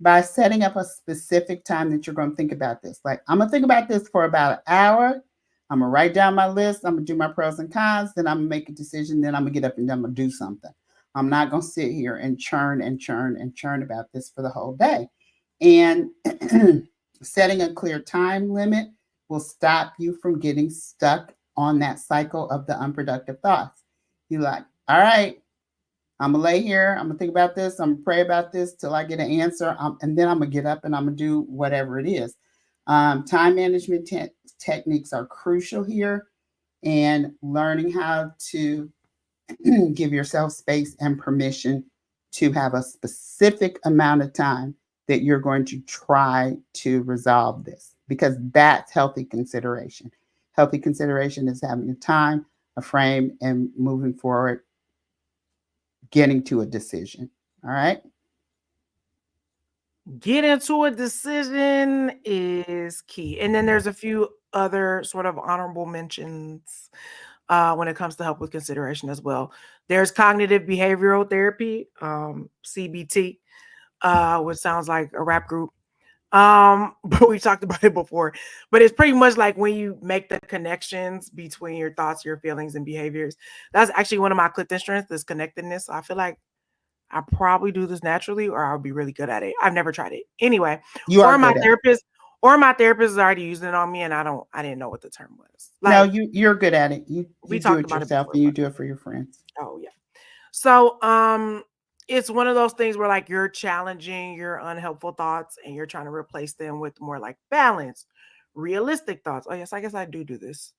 Speaker 2: by setting up a specific time that you're going to think about this. Like, I'm going to think about this for about an hour. I'm going to write down my list. I'm going to do my pros and cons. Then I'm going to make a decision. Then I'm going to get up and I'm going to do something. I'm not going to sit here and churn and churn and churn about this for the whole day. And setting a clear time limit will stop you from getting stuck on that cycle of the unproductive thoughts. You're like, all right, I'm gonna lay here, I'm gonna think about this, I'm gonna pray about this till I get an answer, and then I'm gonna get up and I'm gonna do whatever it is. Time management techniques are crucial here, and learning how to give yourself space and permission to have a specific amount of time that you're going to try to resolve this, because that's healthy consideration. Healthy consideration is having a time, a frame, and moving forward, getting to a decision. All right.
Speaker 1: Getting to a decision is key. And then there's a few other sort of honorable mentions when it comes to help with consideration as well. There's cognitive behavioral therapy, CBT, which sounds like a rap group. But we talked about it before. But it's pretty much like when you make the connections between your thoughts, your feelings, and behaviors. That's actually one of my Clifton strengths is connectedness. So I feel like I probably do this naturally or I'll be really good at it. I've never tried it. Anyway,
Speaker 2: You are
Speaker 1: or my
Speaker 2: good at it.
Speaker 1: therapist, or my therapist is already using it on me and I didn't know what the term was.
Speaker 2: No,
Speaker 1: Like
Speaker 2: you're good at it. You
Speaker 1: we
Speaker 2: do
Speaker 1: talked
Speaker 2: it
Speaker 1: about it
Speaker 2: yourself
Speaker 1: before,
Speaker 2: and you
Speaker 1: but
Speaker 2: do it for your friends.
Speaker 1: oh yeah. So it's one of those things where like you're challenging your unhelpful thoughts and you're trying to replace them with more like balanced, realistic thoughts. Oh yes, I guess I do this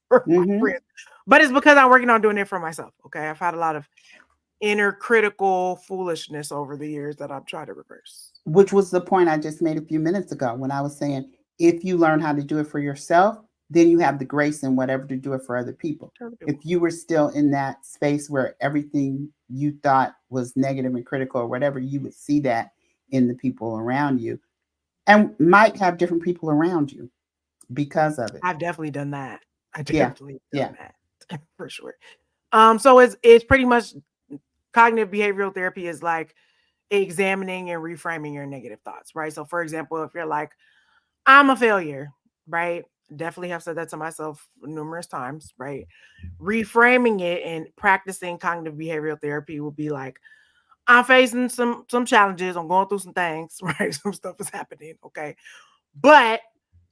Speaker 1: for my
Speaker 2: Hmm.
Speaker 1: friends. But it's because I'm working on doing it for myself. Okay. I've had a lot of inner critical foolishness over the years that I've tried to reverse.
Speaker 2: Which was the point I just made a few minutes ago when I was saying if you learn how to do it for yourself, then you have the grace and whatever to do it for other people.
Speaker 1: To other
Speaker 2: If
Speaker 1: people.
Speaker 2: you were still in that space where everything you thought was negative and critical or whatever, you would see that in the people around you and might have different people around you because of it.
Speaker 1: I've definitely done that. I
Speaker 2: Yeah.
Speaker 1: definitely done
Speaker 2: Yeah.
Speaker 1: that for sure. So it's pretty much cognitive behavioral therapy is like examining and reframing your negative thoughts, right? So for example, if you're like, I'm a failure, right? Definitely have said that to myself numerous times, right? Reframing it and practicing cognitive behavioral therapy will be like, I'm facing some challenges, I'm going through some things, right? Some stuff is happening, okay? But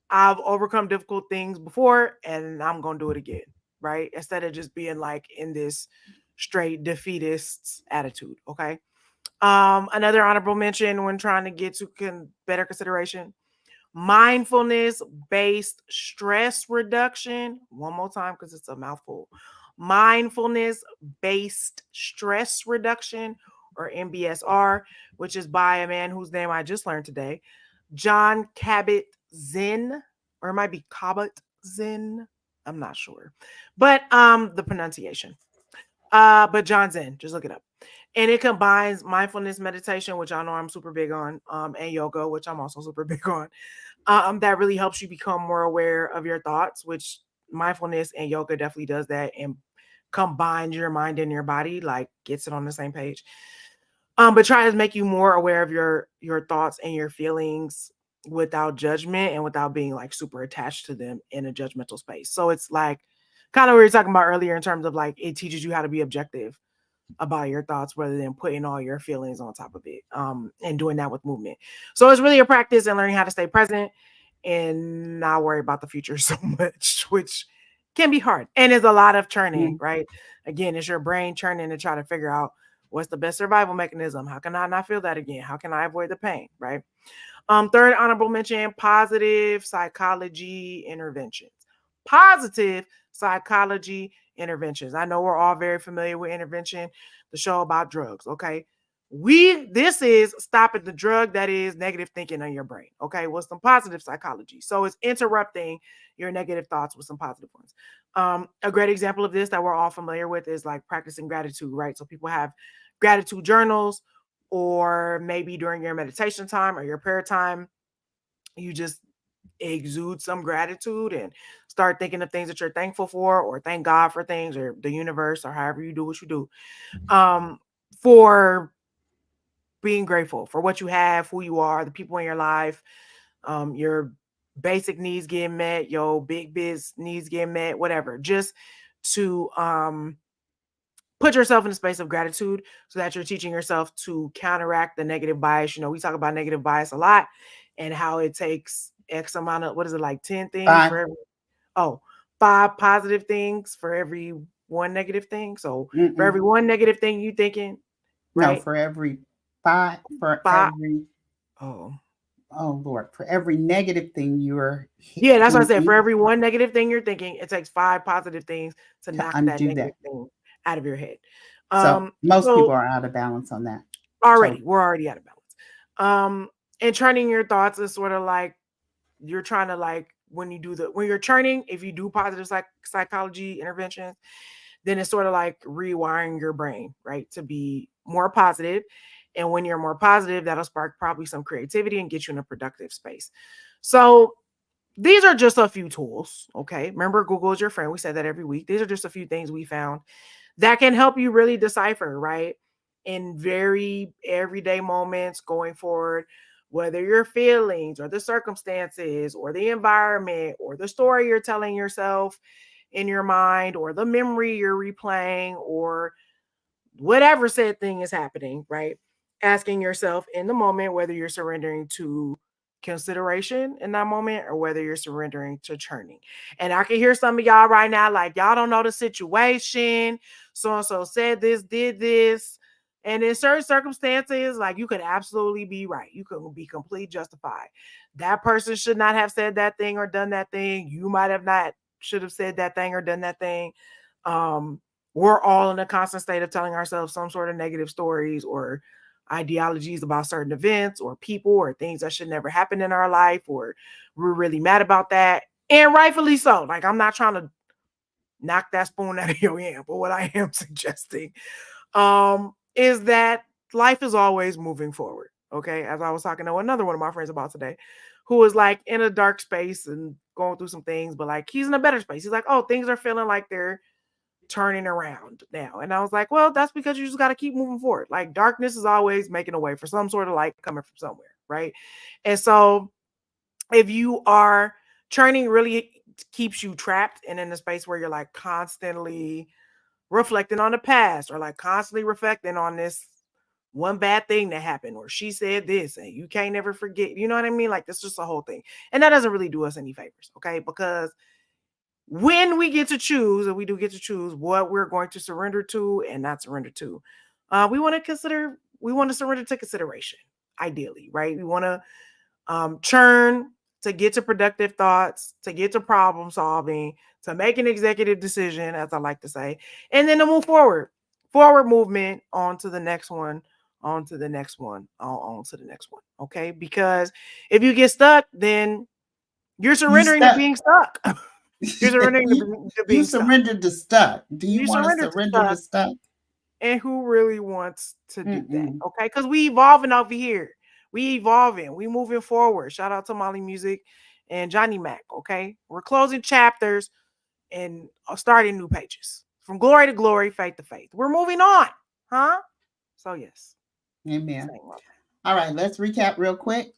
Speaker 1: I've overcome difficult things before and I'm going to do it again, right? Instead of just being like in this straight defeatist attitude, okay? Another honorable mention when trying to get to better consideration, mindfulness based stress reduction. One more time because it's a mouthful. Mindfulness based stress reduction, or MBSR, which is by a man whose name I just learned today, John Cabot Zen, or it might be Cabot Zen. I'm not sure, but the pronunciation. But John Zen, just look it up. And it combines mindfulness meditation, which I know I'm super big on, and yoga, which I'm also super big on. That really helps you become more aware of your thoughts, which mindfulness and yoga definitely does that and combines your mind and your body, like gets it on the same page. But try to make you more aware of your thoughts and your feelings without judgment and without being like super attached to them in a judgmental space. So it's like kind of what we were talking about earlier in terms of like it teaches you how to be objective about your thoughts rather than putting all your feelings on top of it, and doing that with movement. So it's really a practice in learning how to stay present and not worry about the future so much, which can be hard and is a lot of churning,
Speaker 2: Mhm.
Speaker 1: right? Again, it's your brain churning to try to figure out what's the best survival mechanism. How can I not feel that again? How can I avoid the pain, right? Third honorable mention, positive psychology interventions. Positive psychology interventions. I know we're all very familiar with intervention, the show about drugs. Okay. This is stopping the drug that is negative thinking on your brain. Okay. With some positive psychology. So it's interrupting your negative thoughts with some positive ones. A great example of this that we're all familiar with is like practicing gratitude, right? So people have gratitude journals, or maybe during your meditation time or your prayer time, you just exude some gratitude and start thinking of things that you're thankful for, or thank God for things, or the universe, or however you do what you do, um, for being grateful for what you have, who you are, the people in your life, your basic needs getting met, your big biz needs getting met, whatever, just to put yourself in a space of gratitude so that you're teaching yourself to counteract the negative bias. You know, we talk about negative bias a lot and how it takes X amount of, what is it, like 10 things for
Speaker 2: Bye.
Speaker 1: every, oh, 5 positive things for every one negative thing. So for
Speaker 2: Mm-mm.
Speaker 1: every one negative thing you thinking,
Speaker 2: No,
Speaker 1: right?
Speaker 2: for every five, for
Speaker 1: Five,
Speaker 2: every,
Speaker 1: oh,
Speaker 2: oh Lord, for every negative thing you're
Speaker 1: yeah, that's what I said. For
Speaker 2: thinking
Speaker 1: every one negative thing you're thinking, it takes 5 positive things to
Speaker 2: to
Speaker 1: knock that
Speaker 2: undo
Speaker 1: negative
Speaker 2: that.
Speaker 1: thing out of your head.
Speaker 2: So most
Speaker 1: So
Speaker 2: people are out of balance on that.
Speaker 1: already,
Speaker 2: Totally.
Speaker 1: we're already out of balance. And turning your thoughts is sort of like you're trying to like when you're churning, if you do positive psychology interventions, then it's sort of like rewiring your brain, right, to be more positive. And when you're more positive, that'll spark probably some creativity and get you in a productive space. So these are just a few tools. Okay. Remember, Google is your friend. We say that every week. These are just a few things we found that can help you really decipher, right? In very everyday moments going forward, whether your feelings or the circumstances or the environment or the story you're telling yourself in your mind or the memory you're replaying or whatever said thing is happening, right? Asking yourself in the moment whether you're surrendering to consideration in that moment or whether you're surrendering to churning. And I can hear some of y'all right now, like, y'all don't know the situation. So and so said this, did this. And in certain circumstances, like, you could absolutely be right. You could be completely justified. That person should not have said that thing or done that thing. You might have not should have said that thing or done that thing. Um, we're all in a constant state of telling ourselves some sort of negative stories or ideologies about certain events or people or things that should never happen in our life, or we're really mad about that. And rightfully so. Like, I'm not trying to knock that spoon out of your hand, but what I am suggesting is that life is always moving forward. Okay. As I was talking to another one of my friends about today, who was like in a dark space and going through some things, but like he's in a better space. He's like, oh, things are feeling like they're turning around now. And I was like, well, that's because you just got to keep moving forward. Like, darkness is always making a way for some sort of light coming from somewhere, right? And so if you are churning really keeps you trapped and in a space where you're like constantly reflecting on the past or like constantly reflecting on this one bad thing that happened or she said this and you can't never forget, you know what I mean? Like, that's just a whole thing. And that doesn't really do us any favors, okay? Because when we get to choose, and we do get to choose what we're going to surrender to and not surrender to, we want to surrender to consideration, ideally, right? We want to churn to get to productive thoughts, to get to problem solving, to make an executive decision, as I like to say, and then to move forward, forward movement on to the next one, on to the next one, on to the next one. Okay. Because if you get stuck, then you're
Speaker 2: You
Speaker 1: surrendering to
Speaker 2: stuck.
Speaker 1: being stuck. You're surrendering to,
Speaker 2: you,
Speaker 1: to
Speaker 2: you
Speaker 1: being stuck.
Speaker 2: surrendered to stuck. Do you
Speaker 1: You
Speaker 2: want to
Speaker 1: surrender to
Speaker 2: surrender to
Speaker 1: stuck,
Speaker 2: stuck?
Speaker 1: and who really wants to do that?
Speaker 2: Mm-mm.
Speaker 1: Okay, because we evolving over here. We evolving. We moving forward. Shout out to Molly Music and Johnny Mac. Okay, we're closing chapters and starting new pages. From glory to glory, faith to faith. We're moving on, huh? So yes,
Speaker 2: Amen.
Speaker 1: same love.
Speaker 2: All right, let's recap real quick.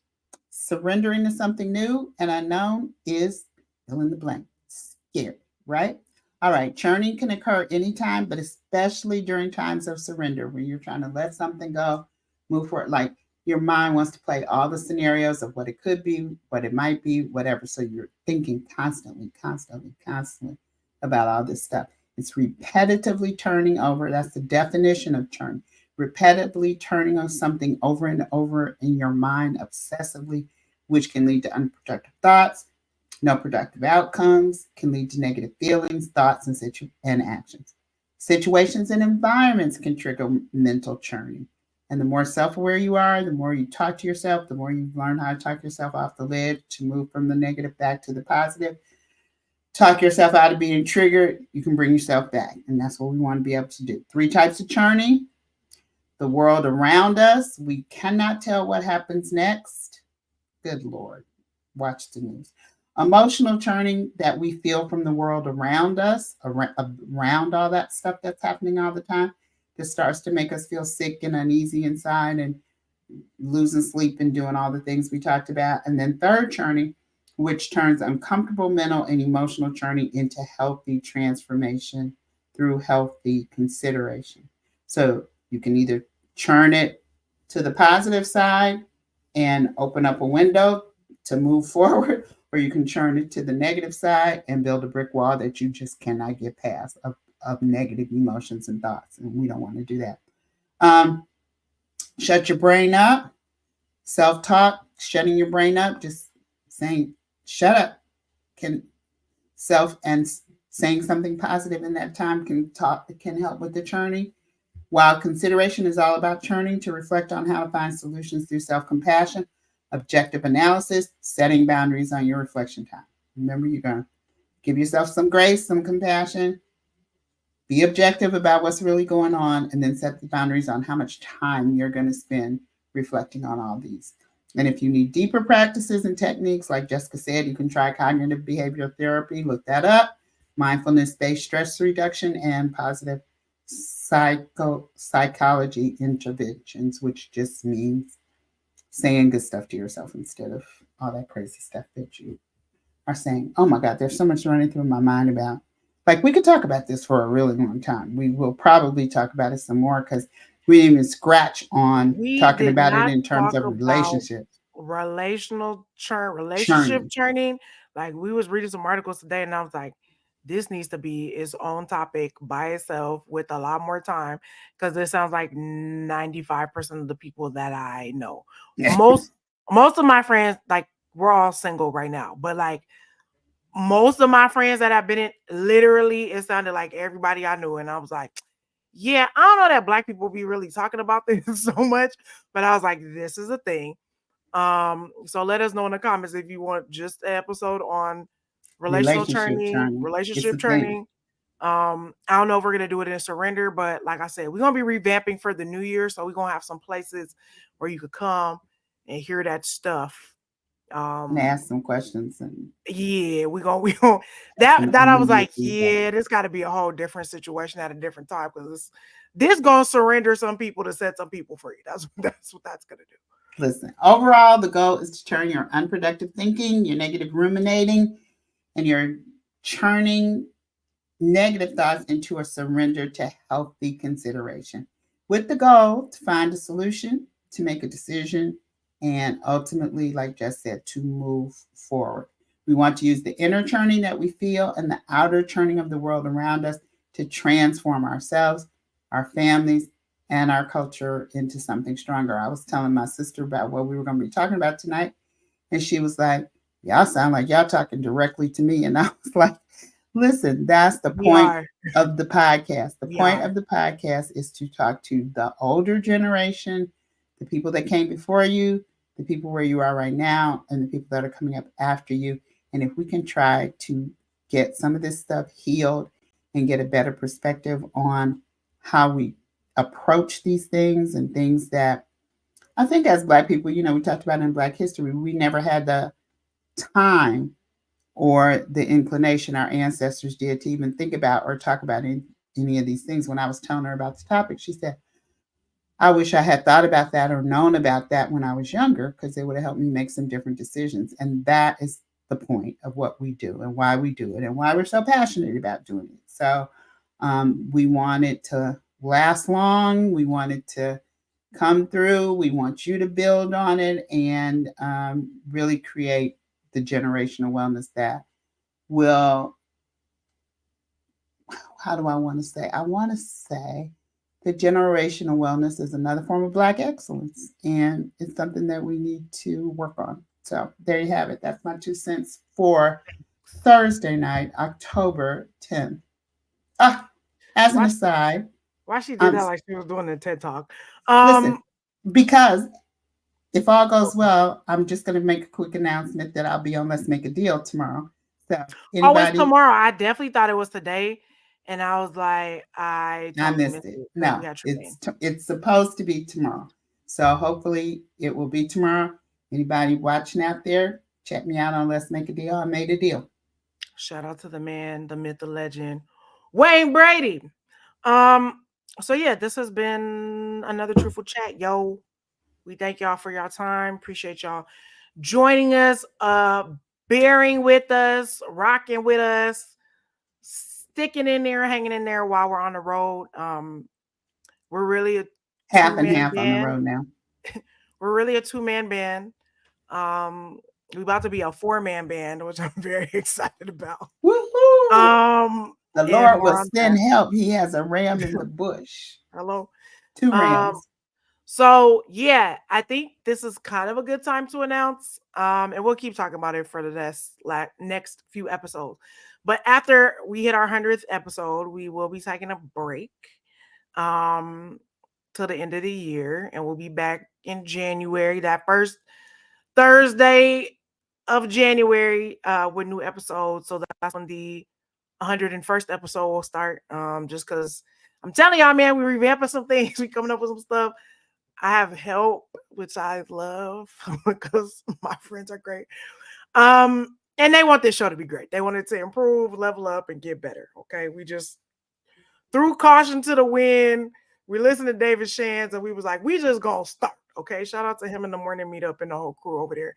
Speaker 2: Surrendering to something new and unknown is fill in the blank. Scary, right? All right, churning can occur anytime, but especially during times of surrender when you're trying to let something go, move forward. Like your mind wants to play all the scenarios of what it could be, what it might be, whatever. So you're thinking constantly, constantly, constantly about all this stuff. It's repetitively turning over. That's the definition of churn. Repetitively turning on something over and over in your mind obsessively, which can lead to unproductive thoughts, no productive outcomes, can lead to negative feelings, thoughts, and actions. Situations and environments can trigger mental churning. And the more self aware you are, the more you talk to yourself, the more you learn how to talk yourself off the lid to move from the negative back to the positive. Talk yourself out of being triggered, you can bring yourself back. And that's what we want to be able to do. 3 types of churning: the world around us. We cannot tell what happens next. Good Lord. Watch the news. Emotional churning that we feel from the world around us, around all that stuff that's happening all the time. This starts to make us feel sick and uneasy inside and losing sleep and doing all the things we talked about. And then third churning, which turns uncomfortable mental and emotional churning into healthy transformation through healthy consideration. So you can either churn it to the positive side and open up a window to move forward, or you can churn it to the negative side and build a brick wall that you just cannot get past of negative emotions and thoughts. And we don't want to do that. Um, Shut your brain up. Self talk, shutting your brain up, just saying, shut up, can self and saying something positive in that time can help with the churning. While consideration is all about churning to reflect on how to find solutions through self compassion, objective analysis, setting boundaries on your reflection time. Remember, you're going to give yourself some grace, some compassion, be objective about what's really going on, and then set the boundaries on how much time you're going to spend reflecting on all these. And if you need deeper practices and techniques, like Jessica said, you can try cognitive behavioral therapy, look that up, mindfulness-based stress reduction, and positive psychology interventions, which just means saying good stuff to yourself instead of all that crazy stuff that you are saying. Oh my God, there's so much running through my mind about. Like, we could talk about this for a really long time. We will probably talk about it some more because we didn't even scratch on
Speaker 1: We
Speaker 2: talking
Speaker 1: did
Speaker 2: about it
Speaker 1: not
Speaker 2: in terms
Speaker 1: talk
Speaker 2: of
Speaker 1: about
Speaker 2: relationships.
Speaker 1: relationship
Speaker 2: Churning.
Speaker 1: churning. Like, we was reading some articles today, and I was like, this needs to be its own topic by itself with a lot more time, because it sounds like 95% of the people that I know, most most of my friends, like, we're all single right now, but like most of my friends that have been in, literally, it sounded like everybody I knew, and I was like, yeah, I don't know that black people be really talking about this so much, but I was like, this is a thing. So let us know in the comments if you want just an episode on
Speaker 2: Relationship churning. It's
Speaker 1: relationship
Speaker 2: a thing.
Speaker 1: churning. I don't know if we're gonna do it in surrender, but like I said, we're gonna be revamping for the new year. So we're gonna have some places where you could come and hear that stuff.
Speaker 2: And
Speaker 1: Um,
Speaker 2: ask some questions and
Speaker 1: yeah, we gonna
Speaker 2: have
Speaker 1: that
Speaker 2: some
Speaker 1: that I was
Speaker 2: immediate
Speaker 1: like,
Speaker 2: feedback.
Speaker 1: yeah, this gotta be a whole different situation at a different time, because this gonna surrender some people to set some people free. That's what that's gonna do.
Speaker 2: Listen, overall, the goal is to turn your unproductive thinking, your negative ruminating, and your churning negative thoughts into a surrender to healthy consideration, with the goal to find a solution, to make a decision, and ultimately, like Jess said, to move forward. We want to use the inner churning that we feel and the outer churning of the world around us to transform ourselves, our families, and our culture into something stronger. I was telling my sister about what we were going to be talking about tonight, and she was like, y'all sound like y'all talking directly to me. And I was like, listen, that's the
Speaker 1: We
Speaker 2: point
Speaker 1: are,
Speaker 2: of the podcast. The
Speaker 1: we
Speaker 2: point
Speaker 1: are.
Speaker 2: of the podcast is to talk to the older generation, the people that came before you, the people where you are right now, and the people that are coming up after you. And if we can try to get some of this stuff healed and get a better perspective on how we approach these things and things that I think as Black people, we talked about in Black history, we never had the time or the inclination our ancestors did to even think about or talk about any of these things. When I was telling her about this topic, she said, I wish I had thought about that or known about that when I was younger, because it would have helped me make some different decisions. And that is the point of what we do and why we do it and why we're so passionate about doing it. So we want it to last long. We want it to come through. We want you to build on it and really create the generational wellness that will, how do I want to say? I want to say that generational wellness is another form of Black excellence, and it's something that we need to work on. So there you have it. That's my 2 cents for Thursday night, October 10th. Ah, as an
Speaker 1: Why
Speaker 2: aside,
Speaker 1: why she did
Speaker 2: um,
Speaker 1: that like she was doing a TED talk?
Speaker 2: listen,
Speaker 1: Um,
Speaker 2: because if all
Speaker 1: oh,
Speaker 2: goes well, I'm just going to make a quick announcement that I'll be on Let's Make a Deal tomorrow. So
Speaker 1: oh, it's
Speaker 2: anybody,
Speaker 1: tomorrow. I definitely thought it was today, and I was like, I
Speaker 2: I
Speaker 1: totally
Speaker 2: missed
Speaker 1: missed
Speaker 2: it.
Speaker 1: it because we
Speaker 2: No,
Speaker 1: had
Speaker 2: it's
Speaker 1: training.
Speaker 2: it's supposed to be tomorrow. So hopefully it will be tomorrow. Anybody watching out there, check me out on Let's Make a Deal. I made a deal.
Speaker 1: Shout out to the man, the myth, the legend, Wayne Brady. Um, so yeah, this has been another truthful chat, yo. We thank y'all for y'all time. Appreciate y'all joining us, bearing with us, rocking with us, sticking in there, hanging in there while we're on the road. We're really a
Speaker 2: Half and
Speaker 1: two-man
Speaker 2: half on the
Speaker 1: band.
Speaker 2: road now.
Speaker 1: We're really a two-man band. We about to be a four-man band, which I'm very excited about.
Speaker 2: Woohoo!
Speaker 1: Um,
Speaker 2: The
Speaker 1: and
Speaker 2: Lord will
Speaker 1: more on
Speaker 2: send
Speaker 1: that.
Speaker 2: help. He has a ram in the bush.
Speaker 1: Hello.
Speaker 2: Two
Speaker 1: Um,
Speaker 2: rams.
Speaker 1: so yeah, I think this is kind of a good time to announce. And we'll keep talking about it for the next few episodes. But after we hit our 100th episode, we will be taking a break um till the end of the year, and we'll be back in January, that first Thursday of January, with new episodes. So that's when the 101st episode will start. Just because I'm telling y'all, man, we revamping some things, we coming up with some stuff. I have help, which I love because my friends are great. And they want this show to be great. They want it to improve, level up, and get better. Okay. We just threw caution to the wind. We listened to David Shands and we was like, we just gonna start. Okay, shout out to him in the morning meetup and the whole crew over there.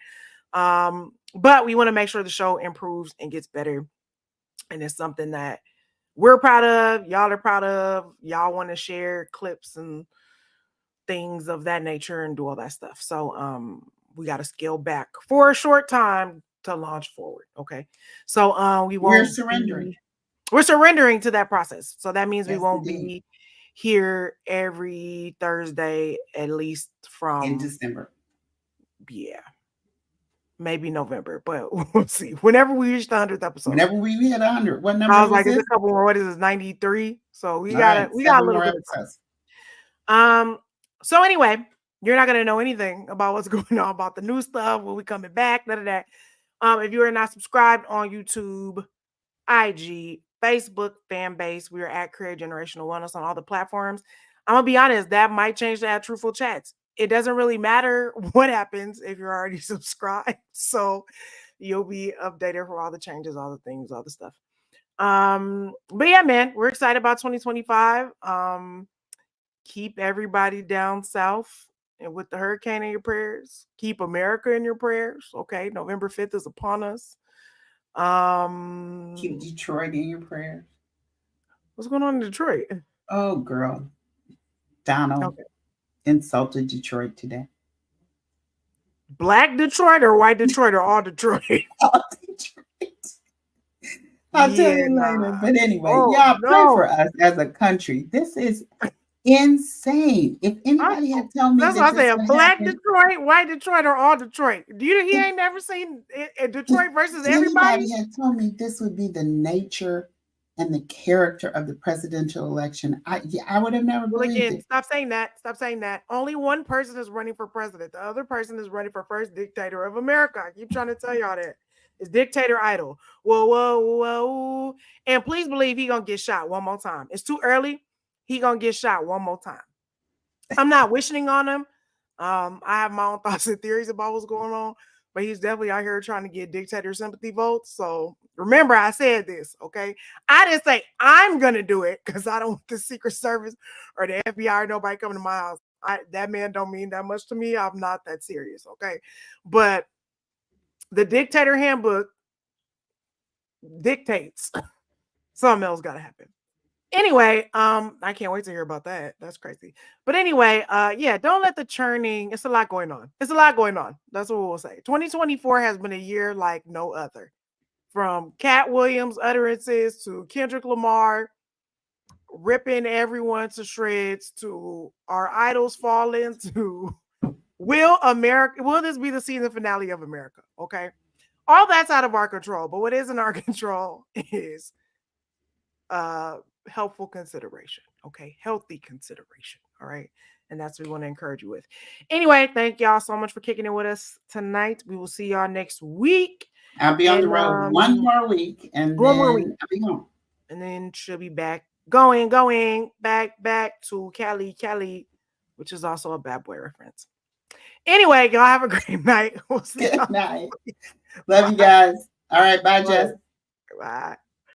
Speaker 1: But we want to make sure the show improves and gets better, and it's something that we're proud of, y'all are proud of, y'all want to share clips and things of that nature and do all that stuff. So we got to scale back for a short time to launch forward. Okay, so we
Speaker 2: We're
Speaker 1: won't
Speaker 2: surrendering.
Speaker 1: we're surrendering to that process. So that means we
Speaker 2: Yes,
Speaker 1: won't
Speaker 2: indeed.
Speaker 1: be here every Thursday, at least
Speaker 2: In
Speaker 1: from
Speaker 2: December.
Speaker 1: yeah, maybe November, but we'll see. Whenever we reach the 100th episode.
Speaker 2: Whenever we hit 100, what
Speaker 1: I
Speaker 2: number
Speaker 1: was
Speaker 2: was
Speaker 1: like, it's
Speaker 2: this?
Speaker 1: a couple more. What is this? 93. So we
Speaker 2: All right,
Speaker 1: got a
Speaker 2: 7
Speaker 1: little
Speaker 2: more
Speaker 1: bit of time.
Speaker 2: episodes.
Speaker 1: So anyway, you're not gonna know anything about what's going on, about the new stuff, when we coming back, none of that. If you are not subscribed on YouTube, IG, Facebook fan base, we are at Create Generational Wellness on all the platforms. I'm gonna be honest, that might change to at Truthful Chats. It doesn't really matter what happens if you're already subscribed. So you'll be updated for all the changes, all the things, all the stuff. But yeah, man, we're excited about 2025. Keep everybody down south and with the hurricane in your prayers. Keep America in your prayers. Okay, November 5th is upon us.
Speaker 2: Keep Detroit in your prayers.
Speaker 1: What's going on in Detroit?
Speaker 2: Oh, girl. Donald
Speaker 1: Okay.
Speaker 2: insulted Detroit today.
Speaker 1: Black Detroit or white Detroit or all Detroit?
Speaker 2: Oh, Detroit. I'll tell you later. But anyway, y'all pray for us as a country. This is insane. If anybody had told me
Speaker 1: That's
Speaker 2: that
Speaker 1: what I
Speaker 2: this
Speaker 1: say.
Speaker 2: would
Speaker 1: Black
Speaker 2: happen,
Speaker 1: Detroit, white Detroit, or all Detroit. He ain't never seen Detroit versus everybody?
Speaker 2: anybody had told me this would be the nature and the character of the presidential election, I would have never
Speaker 1: Well,
Speaker 2: believed
Speaker 1: again,
Speaker 2: it.
Speaker 1: stop saying that. Stop saying that. Only one person is running for president. The other person is running for first dictator of America. I keep trying to tell y'all that. It's dictator idol. Whoa, whoa, whoa. And please believe he gonna get shot one more time. It's too early. He gonna get shot one more time. I'm not wishing on him. I have my own thoughts and theories about what's going on, but he's definitely out here trying to get dictator sympathy votes. So remember, I said this, okay? I didn't say I'm gonna do it because I don't want the Secret Service or the FBI or nobody coming to my house. That man don't mean that much to me. I'm not that serious, okay? But the dictator handbook dictates something else gotta happen. Anyway, I can't wait to hear about that. That's crazy. But anyway, yeah, don't let the churning. It's a lot going on. It's a lot going on. That's what we'll say. 2024 has been a year like no other. From Cat Williams utterances to Kendrick Lamar ripping everyone to shreds to our idols falling to will this be the season finale of America? Okay. All that's out of our control, but what is in our control is helpful consideration. Okay, healthy consideration. All right, and that's what we want to encourage you with. Anyway, thank y'all so much for kicking it with us tonight. We will see y'all next week.
Speaker 2: I'll be on the road one more week, and then I'll be home.
Speaker 1: And then she'll be back, going back to Cali, which is also a Bad Boy reference. Anyway, y'all have a great night. We'll see.
Speaker 2: Good night. Love you guys. All right, bye, Jess.
Speaker 1: Bye.